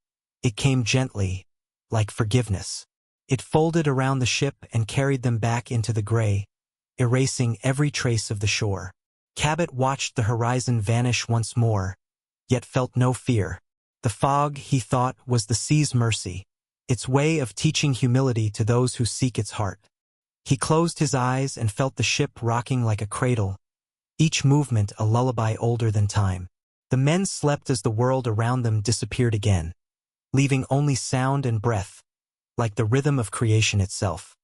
it came gently, like forgiveness. It folded around the ship and carried them back into the gray, erasing every trace of the shore. Cabot watched the horizon vanish once more, yet felt no fear. The fog, he thought, was the sea's mercy, its way of teaching humility to those who seek its heart. He closed his eyes and felt the ship rocking like a cradle, each movement a lullaby older than time. The men slept as the world around them disappeared again, leaving only sound and breath, like the rhythm of creation itself.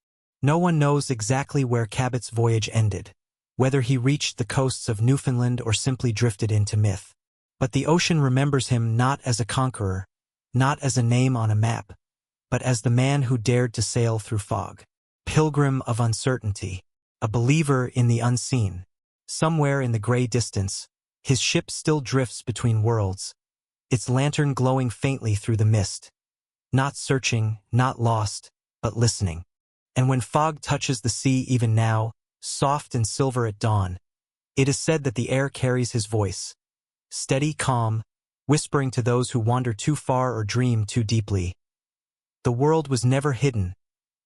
No one knows exactly where Cabot's voyage ended, whether he reached the coasts of Newfoundland or simply drifted into myth. But the ocean remembers him not as a conqueror, not as a name on a map, but as the man who dared to sail through fog. Pilgrim of uncertainty, a believer in the unseen. Somewhere in the gray distance, his ship still drifts between worlds, its lantern glowing faintly through the mist. Not searching, not lost, but listening. And when fog touches the sea even now, soft and silver at dawn, it is said that the air carries his voice, steady, calm, whispering to those who wander too far or dream too deeply. The world was never hidden,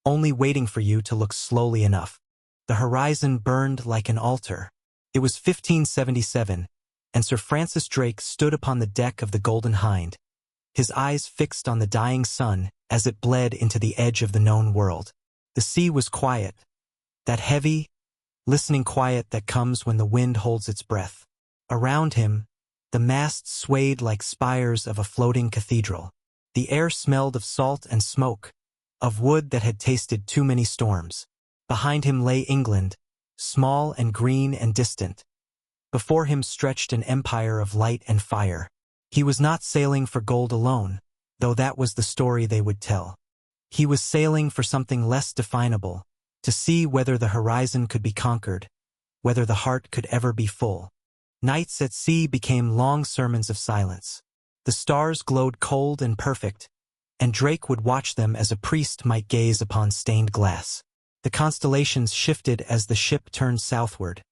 only waiting for you to look slowly enough. The horizon burned like an altar. It was 1577, and Sir Francis Drake stood upon the deck of the Golden Hind, his eyes fixed on the dying sun as it bled into the edge of the known world. The sea was quiet, that heavy, listening quiet that comes when the wind holds its breath. Around him, the masts swayed like spires of a floating cathedral. The air smelled of salt and smoke, of wood that had tasted too many storms. Behind him lay England, small and green and distant, Before him stretched an empire of light and fire. He was not sailing for gold alone, though that was the story they would tell. He was sailing for something less definable, to see whether the horizon could be conquered, whether the heart could ever be full. Nights at sea became long sermons of silence. The stars glowed cold and perfect, and Drake would watch them as a priest might gaze upon stained glass. The constellations shifted as the ship turned southward,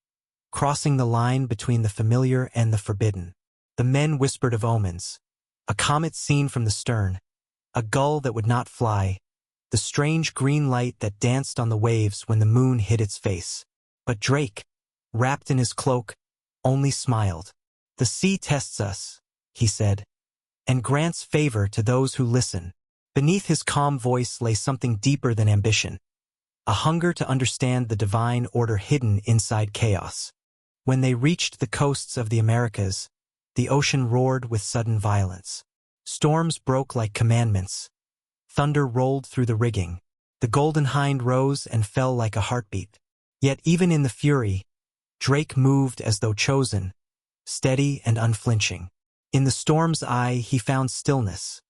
crossing the line between the familiar and the forbidden. The men whispered of omens, a comet seen from the stern, a gull that would not fly, the strange green light that danced on the waves when the moon hid its face. But Drake, wrapped in his cloak, only smiled. "The sea tests us," he said, "and grants favor to those who listen." Beneath his calm voice lay something deeper than ambition, a hunger to understand the divine order hidden inside chaos. When they reached the coasts of the Americas, the ocean roared with sudden violence. Storms broke like commandments. Thunder rolled through the rigging. The Golden Hind rose and fell like a heartbeat. Yet even in the fury, Drake moved as though chosen, steady and unflinching. In the storm's eye he found stillness,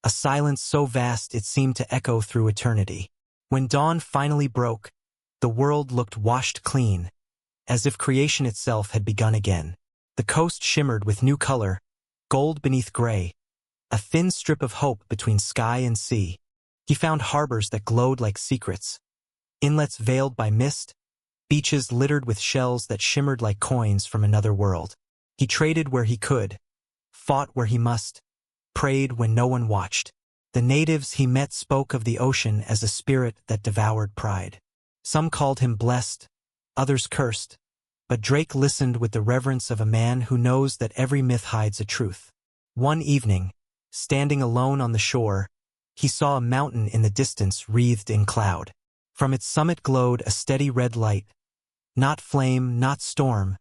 a silence so vast it seemed to echo through eternity. When dawn finally broke, the world looked washed clean, as if creation itself had begun again. The coast shimmered with new color, gold beneath gray, a thin strip of hope between sky and sea. He found harbors that glowed like secrets, inlets veiled by mist, beaches littered with shells that shimmered like coins from another world. He traded where he could, fought where he must, prayed when no one watched. The natives he met spoke of the ocean as a spirit that devoured pride. Some called him blessed, others cursed, but Drake listened with the reverence of a man who knows that every myth hides a truth. One evening, standing alone on the shore, he saw a mountain in the distance wreathed in cloud. From its summit glowed a steady red light, not flame, not storm,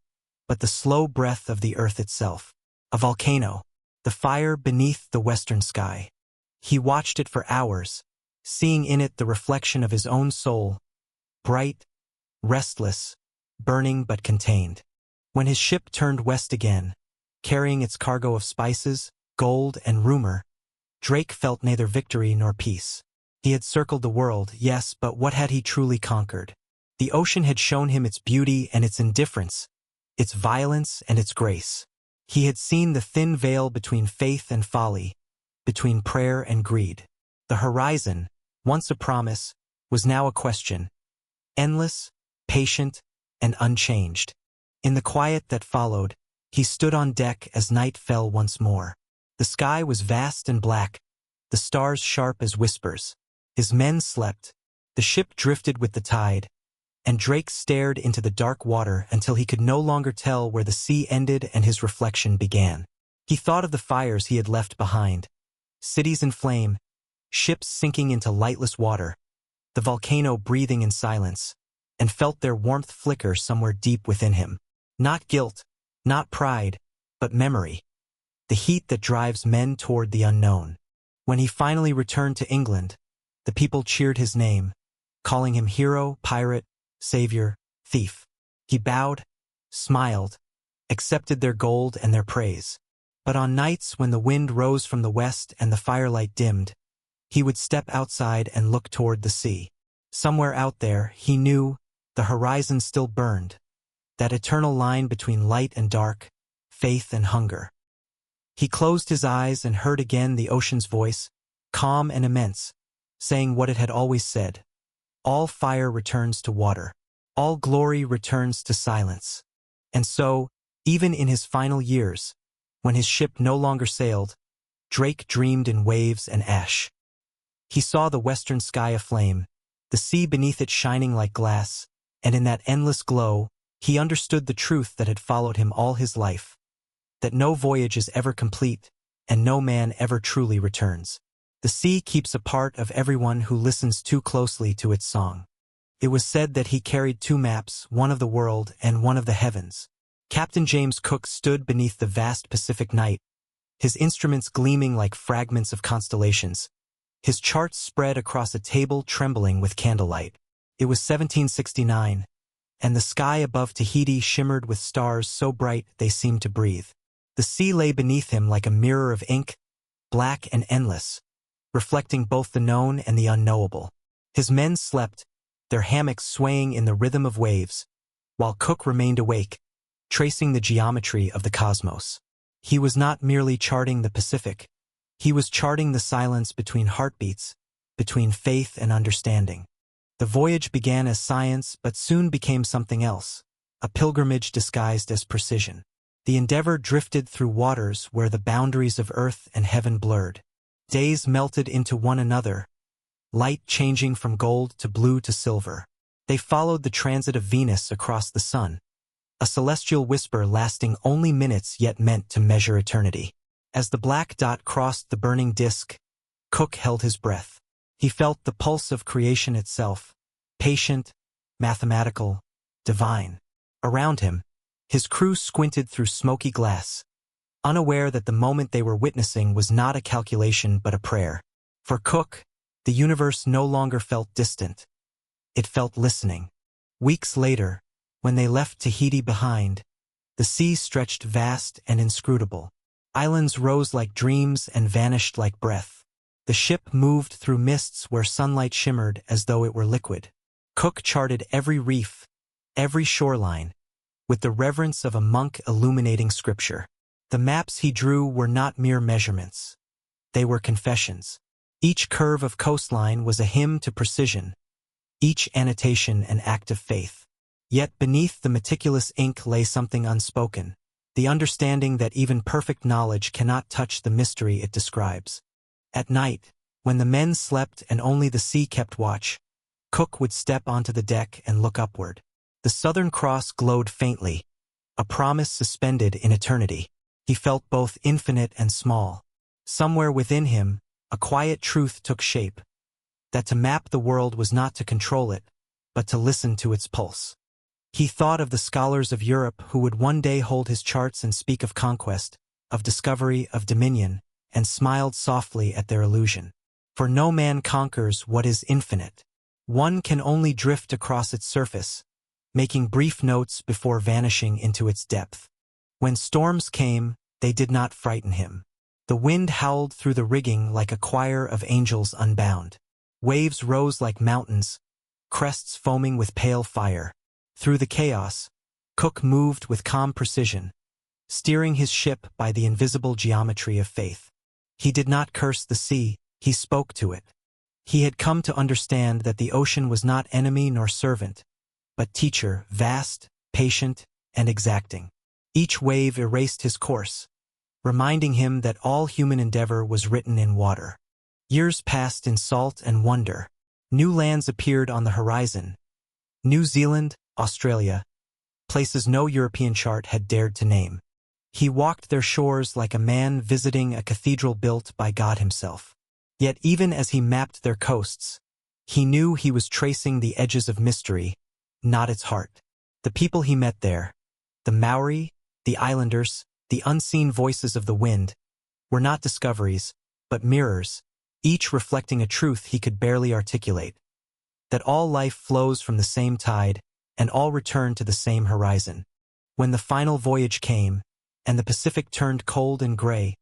but the slow breath of the earth itself. A volcano, the fire beneath the western sky. He watched it for hours, seeing in it the reflection of his own soul, bright, restless, burning but contained. When his ship turned west again, carrying its cargo of spices, gold, and rumor, Drake felt neither victory nor peace. He had circled the world, yes, but what had he truly conquered? The ocean had shown him its beauty and its indifference, its violence and its grace. He had seen the thin veil between faith and folly, between prayer and greed. The horizon, once a promise, was now a question, endless, patient, and unchanged. In the quiet that followed, he stood on deck as night fell once more. The sky was vast and black, the stars sharp as whispers. His men slept, the ship drifted with the tide, and Drake stared into the dark water until he could no longer tell where the sea ended and his reflection began. He thought of the fires he had left behind, cities in flame, ships sinking into lightless water, the volcano breathing in silence, and felt their warmth flicker somewhere deep within him. Not guilt, not pride, but memory. The heat that drives men toward the unknown. When he finally returned to England, the people cheered his name, calling him hero, pirate, savior, thief. He bowed, smiled, accepted their gold and their praise. But on nights when the wind rose from the west and the firelight dimmed, he would step outside and look toward the sea. Somewhere out there, he knew, the horizon still burned, that eternal line between light and dark, faith and hunger. He closed his eyes and heard again the ocean's voice, calm and immense, saying what it had always said. All fire returns to water. All glory returns to silence. And so, even in his final years, when his ship no longer sailed, Drake dreamed in waves and ash. He saw the western sky aflame, the sea beneath it shining like glass, and in that endless glow, he understood the truth that had followed him all his life, that no voyage is ever complete, and no man ever truly returns. The sea keeps a part of everyone who listens too closely to its song. It was said that he carried two maps, one of the world and one of the heavens. Captain James Cook stood beneath the vast Pacific night, his instruments gleaming like fragments of constellations, his charts spread across a table trembling with candlelight. It was 1769, and the sky above Tahiti shimmered with stars so bright they seemed to breathe. The sea lay beneath him like a mirror of ink, black and endless, reflecting both the known and the unknowable. His men slept, their hammocks swaying in the rhythm of waves, while Cook remained awake, tracing the geometry of the cosmos. He was not merely charting the Pacific, he was charting the silence between heartbeats, between faith and understanding. The voyage began as science but soon became something else, a pilgrimage disguised as precision. The Endeavour drifted through waters where the boundaries of earth and heaven blurred. Days melted into one another, light changing from gold to blue to silver. They followed the transit of Venus across the sun, a celestial whisper lasting only minutes yet meant to measure eternity. As the black dot crossed the burning disk, Cook held his breath. He felt the pulse of creation itself, patient, mathematical, divine. Around him, his crew squinted through smoky glass, unaware that the moment they were witnessing was not a calculation but a prayer. For Cook, the universe no longer felt distant. It felt listening. Weeks later, when they left Tahiti behind, the sea stretched vast and inscrutable. Islands rose like dreams and vanished like breath. The ship moved through mists where sunlight shimmered as though it were liquid. Cook charted every reef, every shoreline, with the reverence of a monk illuminating scripture. The maps he drew were not mere measurements. They were confessions. Each curve of coastline was a hymn to precision, each annotation an act of faith. Yet beneath the meticulous ink lay something unspoken, the understanding that even perfect knowledge cannot touch the mystery it describes. At night, when the men slept and only the sea kept watch, Cook would step onto the deck and look upward. The Southern Cross glowed faintly, a promise suspended in eternity. He felt both infinite and small. Somewhere within him, a quiet truth took shape, that to map the world was not to control it, but to listen to its pulse. He thought of the scholars of Europe who would one day hold his charts and speak of conquest, of discovery, of dominion, and smiled softly at their illusion. For no man conquers what is infinite. One can only drift across its surface, making brief notes before vanishing into its depth. When storms came, they did not frighten him. The wind howled through the rigging like a choir of angels unbound. Waves rose like mountains, crests foaming with pale fire. Through the chaos, Cook moved with calm precision, steering his ship by the invisible geometry of faith. He did not curse the sea, he spoke to it. He had come to understand that the ocean was not enemy nor servant, but teacher, vast, patient, and exacting. Each wave erased his course, reminding him that all human endeavor was written in water. Years passed in salt and wonder. New lands appeared on the horizon. New Zealand, Australia, places no European chart had dared to name. He walked their shores like a man visiting a cathedral built by God himself. Yet even as he mapped their coasts, he knew he was tracing the edges of mystery, not its heart. The people he met there, the Maori, the islanders, the unseen voices of the wind, were not discoveries, but mirrors, each reflecting a truth he could barely articulate, that all life flows from the same tide, and all return to the same horizon. When the final voyage came, and the Pacific turned cold and gray,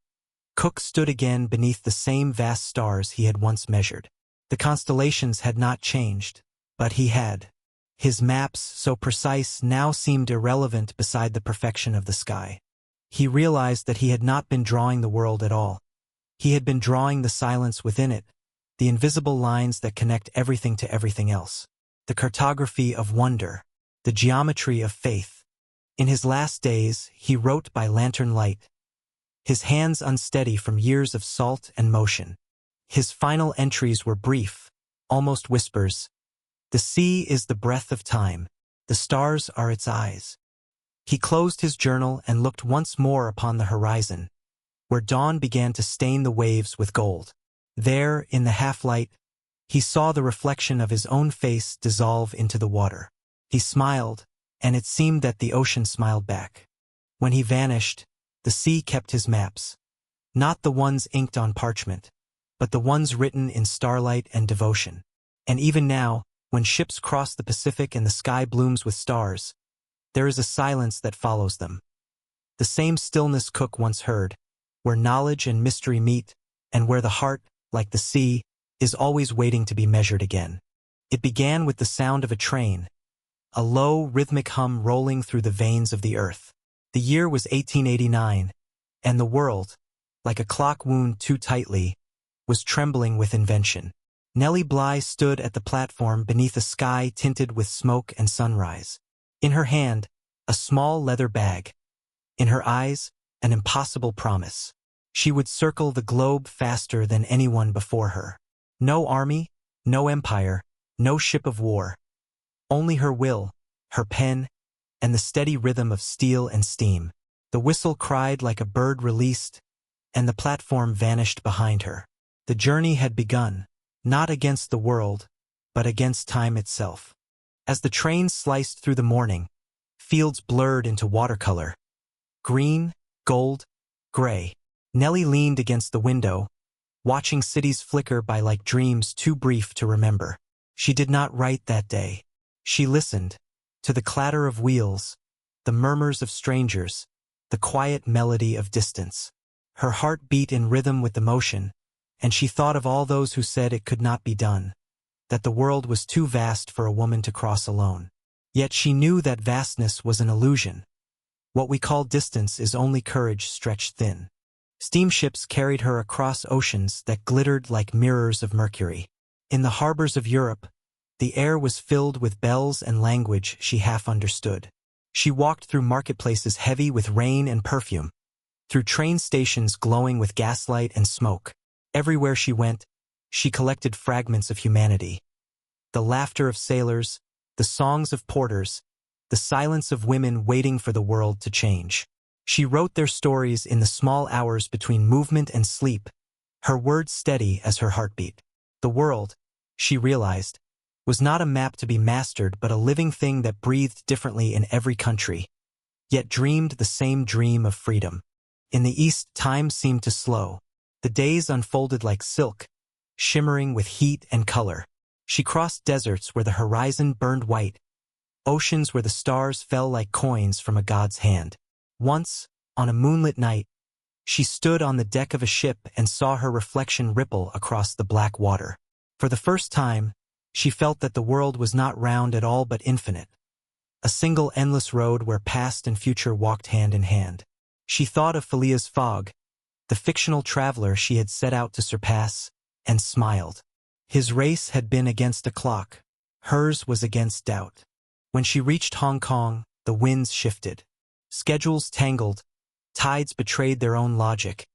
Cook stood again beneath the same vast stars he had once measured. The constellations had not changed, but he had. His maps, so precise, now seemed irrelevant beside the perfection of the sky. He realized that he had not been drawing the world at all. He had been drawing the silence within it, the invisible lines that connect everything to everything else, the cartography of wonder, the geometry of faith. In his last days, he wrote by lantern light, his hands unsteady from years of salt and motion. His final entries were brief, almost whispers. The sea is the breath of time. The stars are its eyes. He closed his journal and looked once more upon the horizon, where dawn began to stain the waves with gold. There, in the half-light, he saw the reflection of his own face dissolve into the water. He smiled, and it seemed that the ocean smiled back. When he vanished, the sea kept his maps, not the ones inked on parchment, but the ones written in starlight and devotion. And even now, When ships cross the Pacific and the sky blooms with stars, there is a silence that follows them. The same stillness Cook once heard, where knowledge and mystery meet, and where the heart, like the sea, is always waiting to be measured again. It began with the sound of a train, a low, rhythmic hum rolling through the veins of the earth. The year was 1889, and the world, like a clock wound too tightly, was trembling with invention. Nellie Bly stood at the platform beneath a sky tinted with smoke and sunrise. In her hand, a small leather bag. In her eyes, an impossible promise. She would circle the globe faster than anyone before her. No army, no empire, no ship of war. Only her will, her pen, and the steady rhythm of steel and steam. The whistle cried like a bird released, and the platform vanished behind her. The journey had begun, not against the world, but against time itself. As the train sliced through the morning, fields blurred into watercolor. Green, gold, gray. Nellie leaned against the window, watching cities flicker by like dreams too brief to remember. She did not write that day. She listened to the clatter of wheels, the murmurs of strangers, the quiet melody of distance. Her heart beat in rhythm with the motion, and she thought of all those who said it could not be done, that the world was too vast for a woman to cross alone. Yet she knew that vastness was an illusion. What we call distance is only courage stretched thin. Steamships carried her across oceans that glittered like mirrors of mercury. In the harbors of Europe, the air was filled with bells and language she half understood. She walked through marketplaces heavy with rain and perfume, through train stations glowing with gaslight and smoke. Everywhere she went, she collected fragments of humanity. The laughter of sailors, the songs of porters, the silence of women waiting for the world to change. She wrote their stories in the small hours between movement and sleep, her words steady as her heartbeat. The world, she realized, was not a map to be mastered but a living thing that breathed differently in every country, yet dreamed the same dream of freedom. In the East, time seemed to slow. The days unfolded like silk, shimmering with heat and color. She crossed deserts where the horizon burned white, oceans where the stars fell like coins from a god's hand. Once, on a moonlit night, she stood on the deck of a ship and saw her reflection ripple across the black water. For the first time, she felt that the world was not round at all but infinite, a single endless road where past and future walked hand in hand. She thought of Phileas Fogg, the fictional traveler she had set out to surpass, and smiled. His race had been against a clock. Hers was against doubt. When she reached Hong Kong, the winds shifted. Schedules tangled, tides betrayed their own logic,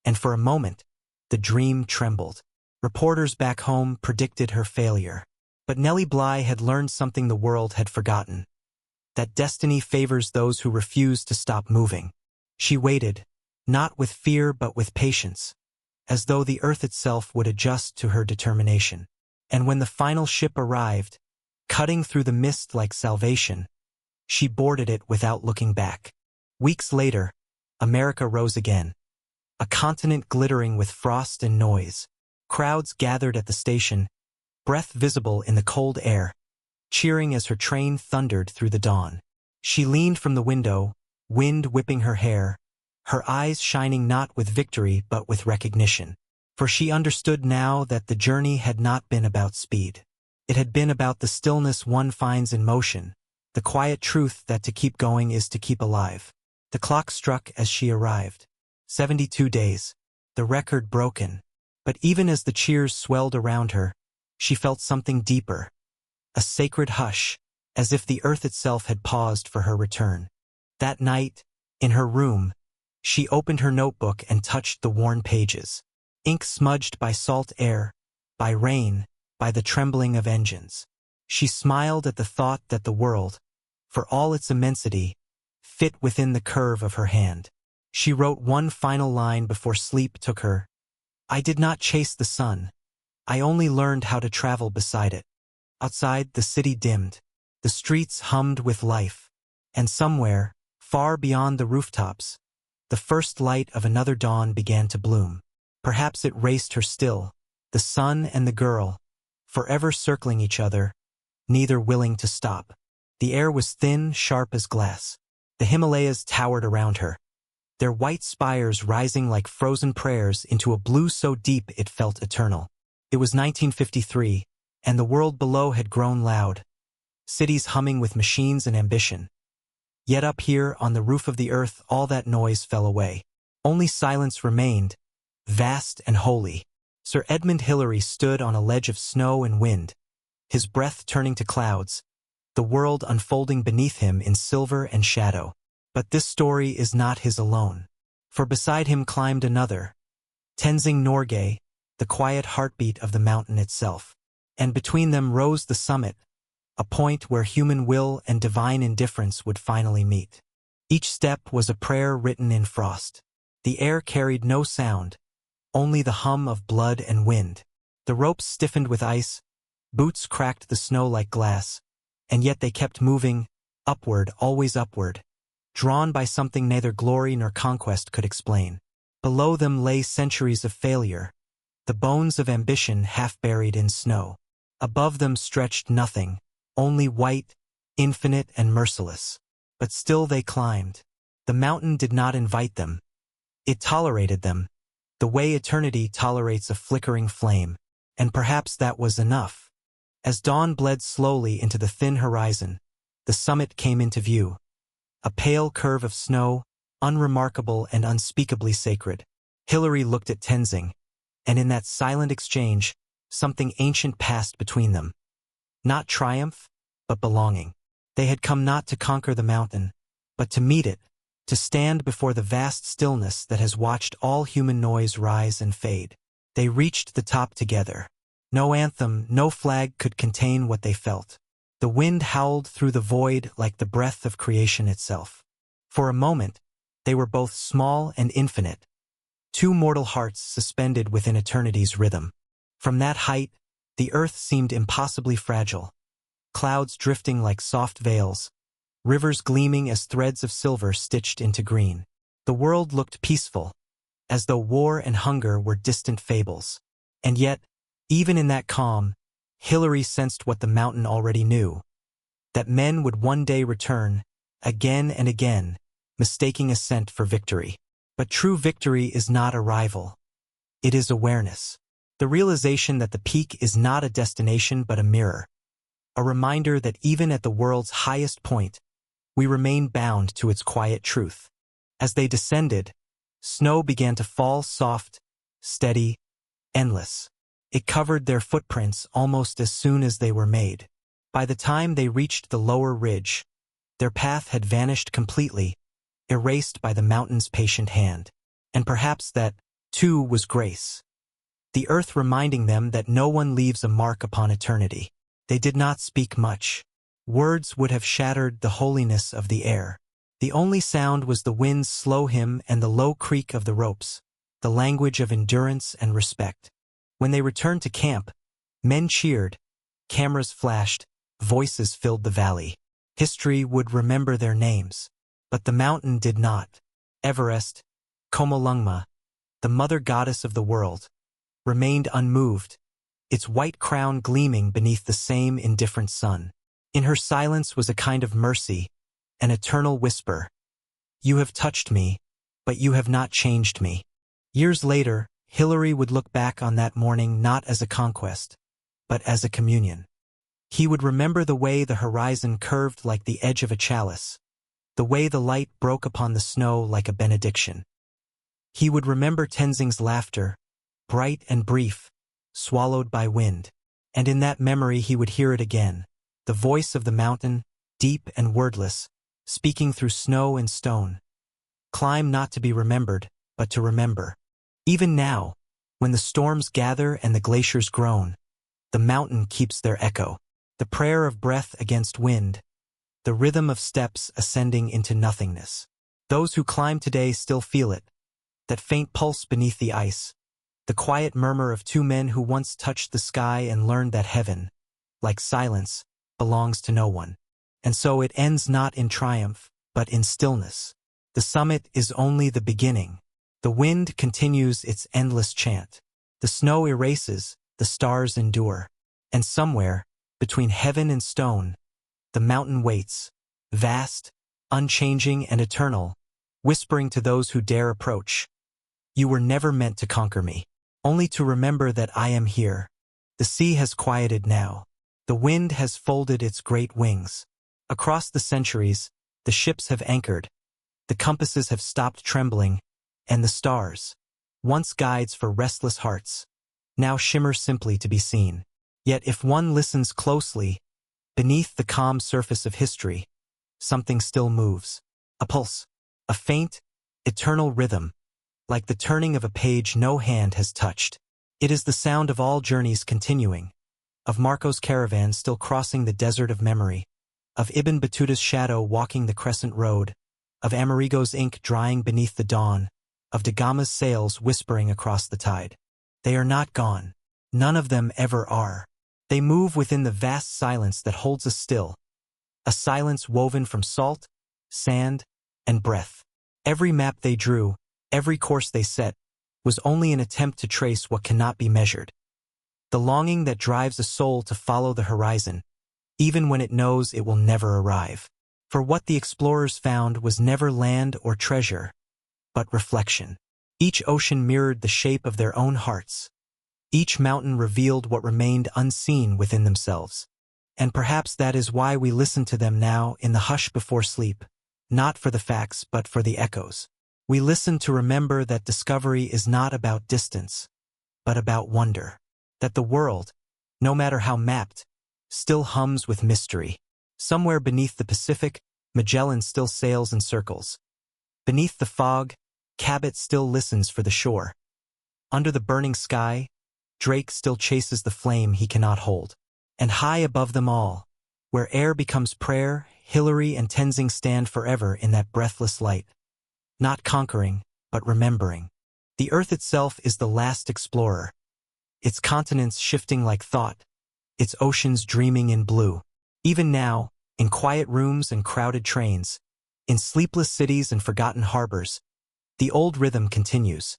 and for a moment, the dream trembled. Reporters back home predicted her failure. But Nellie Bly had learned something the world had forgotten, that destiny favors those who refuse to stop moving. She waited, not with fear but with patience, as though the earth itself would adjust to her determination. And when the final ship arrived, cutting through the mist like salvation, she boarded it without looking back. Weeks later, America rose again, a continent glittering with frost and noise. Crowds gathered at the station, breath visible in the cold air, cheering as her train thundered through the dawn. She leaned from the window, wind whipping her hair, her eyes shining not with victory but with recognition. For she understood now that the journey had not been about speed. It had been about the stillness one finds in motion, the quiet truth that to keep going is to keep alive. The clock struck as she arrived. 72 days, the record broken. But even as the cheers swelled around her, she felt something deeper, a sacred hush, as if the earth itself had paused for her return. That night, in her room, she opened her notebook and touched the worn pages. Ink smudged by salt air, by rain, by the trembling of engines. She smiled at the thought that the world, for all its immensity, fit within the curve of her hand. She wrote one final line before sleep took her. I did not chase the sun. I only learned how to travel beside it. Outside, the city dimmed. The streets hummed with life. And somewhere, far beyond the rooftops, the first light of another dawn began to bloom. Perhaps it raced her still, the sun and the girl, forever circling each other, neither willing to stop. The air was thin, sharp as glass. The Himalayas towered around her, their white spires rising like frozen prayers into a blue so deep it felt eternal. It was 1953, and the world below had grown loud, cities humming with machines and ambition. Yet up here, on the roof of the earth, all that noise fell away. Only silence remained, vast and holy. Sir Edmund Hillary stood on a ledge of snow and wind, his breath turning to clouds, the world unfolding beneath him in silver and shadow. But this story is not his alone. For beside him climbed another, Tenzing Norgay, the quiet heartbeat of the mountain itself. And between them rose the summit, a point where human will and divine indifference would finally meet. Each step was a prayer written in frost. The air carried no sound, only the hum of blood and wind. The ropes stiffened with ice, boots cracked the snow like glass, and yet they kept moving, upward, always upward, drawn by something neither glory nor conquest could explain. Below them lay centuries of failure, the bones of ambition half buried in snow. Above them stretched nothing, only white, infinite and merciless. But still they climbed. The mountain did not invite them. It tolerated them, the way eternity tolerates a flickering flame. And perhaps that was enough. As dawn bled slowly into the thin horizon, the summit came into view. A pale curve of snow, unremarkable and unspeakably sacred. Hillary looked at Tenzing, and in that silent exchange, something ancient passed between them. Not triumph, but belonging. They had come not to conquer the mountain, but to meet it, to stand before the vast stillness that has watched all human noise rise and fade. They reached the top together. No anthem, no flag could contain what they felt. The wind howled through the void like the breath of creation itself. For a moment, they were both small and infinite, two mortal hearts suspended within eternity's rhythm. From that height, the earth seemed impossibly fragile, clouds drifting like soft veils, rivers gleaming as threads of silver stitched into green. The world looked peaceful, as though war and hunger were distant fables. And yet, even in that calm, Hillary sensed what the mountain already knew, that men would one day return, again and again, mistaking ascent for victory. But true victory is not arrival. It is awareness. The realization that the peak is not a destination but a mirror. A reminder that even at the world's highest point, we remain bound to its quiet truth. As they descended, snow began to fall soft, steady, endless. It covered their footprints almost as soon as they were made. By the time they reached the lower ridge, their path had vanished completely, erased by the mountain's patient hand. And perhaps that, too, was grace. The earth reminding them that no one leaves a mark upon eternity. They did not speak much. Words would have shattered the holiness of the air. The only sound was the wind's slow hymn and the low creak of the ropes, the language of endurance and respect. When they returned to camp, men cheered, cameras flashed, voices filled the valley. History would remember their names. But the mountain did not. Everest, Komolungma, the mother goddess of the world, remained unmoved, its white crown gleaming beneath the same indifferent sun. In her silence was a kind of mercy, an eternal whisper. You have touched me, but you have not changed me. Years later, Hillary would look back on that morning not as a conquest, but as a communion. He would remember the way the horizon curved like the edge of a chalice, the way the light broke upon the snow like a benediction. He would remember Tenzing's laughter, bright and brief, swallowed by wind. And in that memory he would hear it again, the voice of the mountain, deep and wordless, speaking through snow and stone. Climb not to be remembered, but to remember. Even now, when the storms gather and the glaciers groan, the mountain keeps their echo, the prayer of breath against wind, the rhythm of steps ascending into nothingness. Those who climb today still feel it, that faint pulse beneath the ice, the quiet murmur of two men who once touched the sky and learned that heaven, like silence, belongs to no one. And so it ends not in triumph, but in stillness. The summit is only the beginning. The wind continues its endless chant. The snow erases, the stars endure. And somewhere, Between heaven and stone, the mountain waits, vast, unchanging and eternal, whispering to those who dare approach. You were never meant to conquer me, only to remember that I am here. The sea has quieted now. The wind has folded its great wings. Across the centuries, the ships have anchored. The compasses have stopped trembling, and the stars, once guides for restless hearts, now shimmer simply to be seen. Yet if one listens closely, beneath the calm surface of history, something still moves. A pulse, a faint, eternal rhythm, like the turning of a page no hand has touched. It is the sound of all journeys continuing, of Marco's caravan still crossing the desert of memory, of Ibn Battuta's shadow walking the crescent road, of Amerigo's ink drying beneath the dawn, of da Gama's sails whispering across the tide. They are not gone. None of them ever are. They move within the vast silence that holds us still, a silence woven from salt, sand, and breath. Every map they drew, every course they set, was only an attempt to trace what cannot be measured. The longing that drives a soul to follow the horizon, even when it knows it will never arrive. For what the explorers found was never land or treasure, but reflection. Each ocean mirrored the shape of their own hearts. Each mountain revealed what remained unseen within themselves. And perhaps that is why we listen to them now in the hush before sleep, not for the facts but for the echoes. We listen to remember that discovery is not about distance, but about wonder. That the world, no matter how mapped, still hums with mystery. Somewhere beneath the Pacific, Magellan still sails in circles. Beneath the fog, Cabot still listens for the shore. Under the burning sky, Drake still chases the flame he cannot hold. And high above them all, where air becomes prayer, Hillary and Tenzing stand forever in that breathless light. Not conquering, but remembering. The earth itself is the last explorer, its continents shifting like thought, its oceans dreaming in blue. Even now, in quiet rooms and crowded trains, in sleepless cities and forgotten harbors, the old rhythm continues.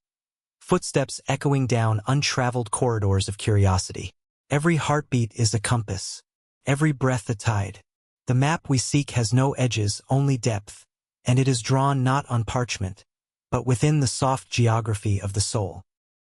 Footsteps echoing down untraveled corridors of curiosity. Every heartbeat is a compass, every breath a tide. The map we seek has no edges, only depth, and it is drawn not on parchment, but within the soft geography of the soul.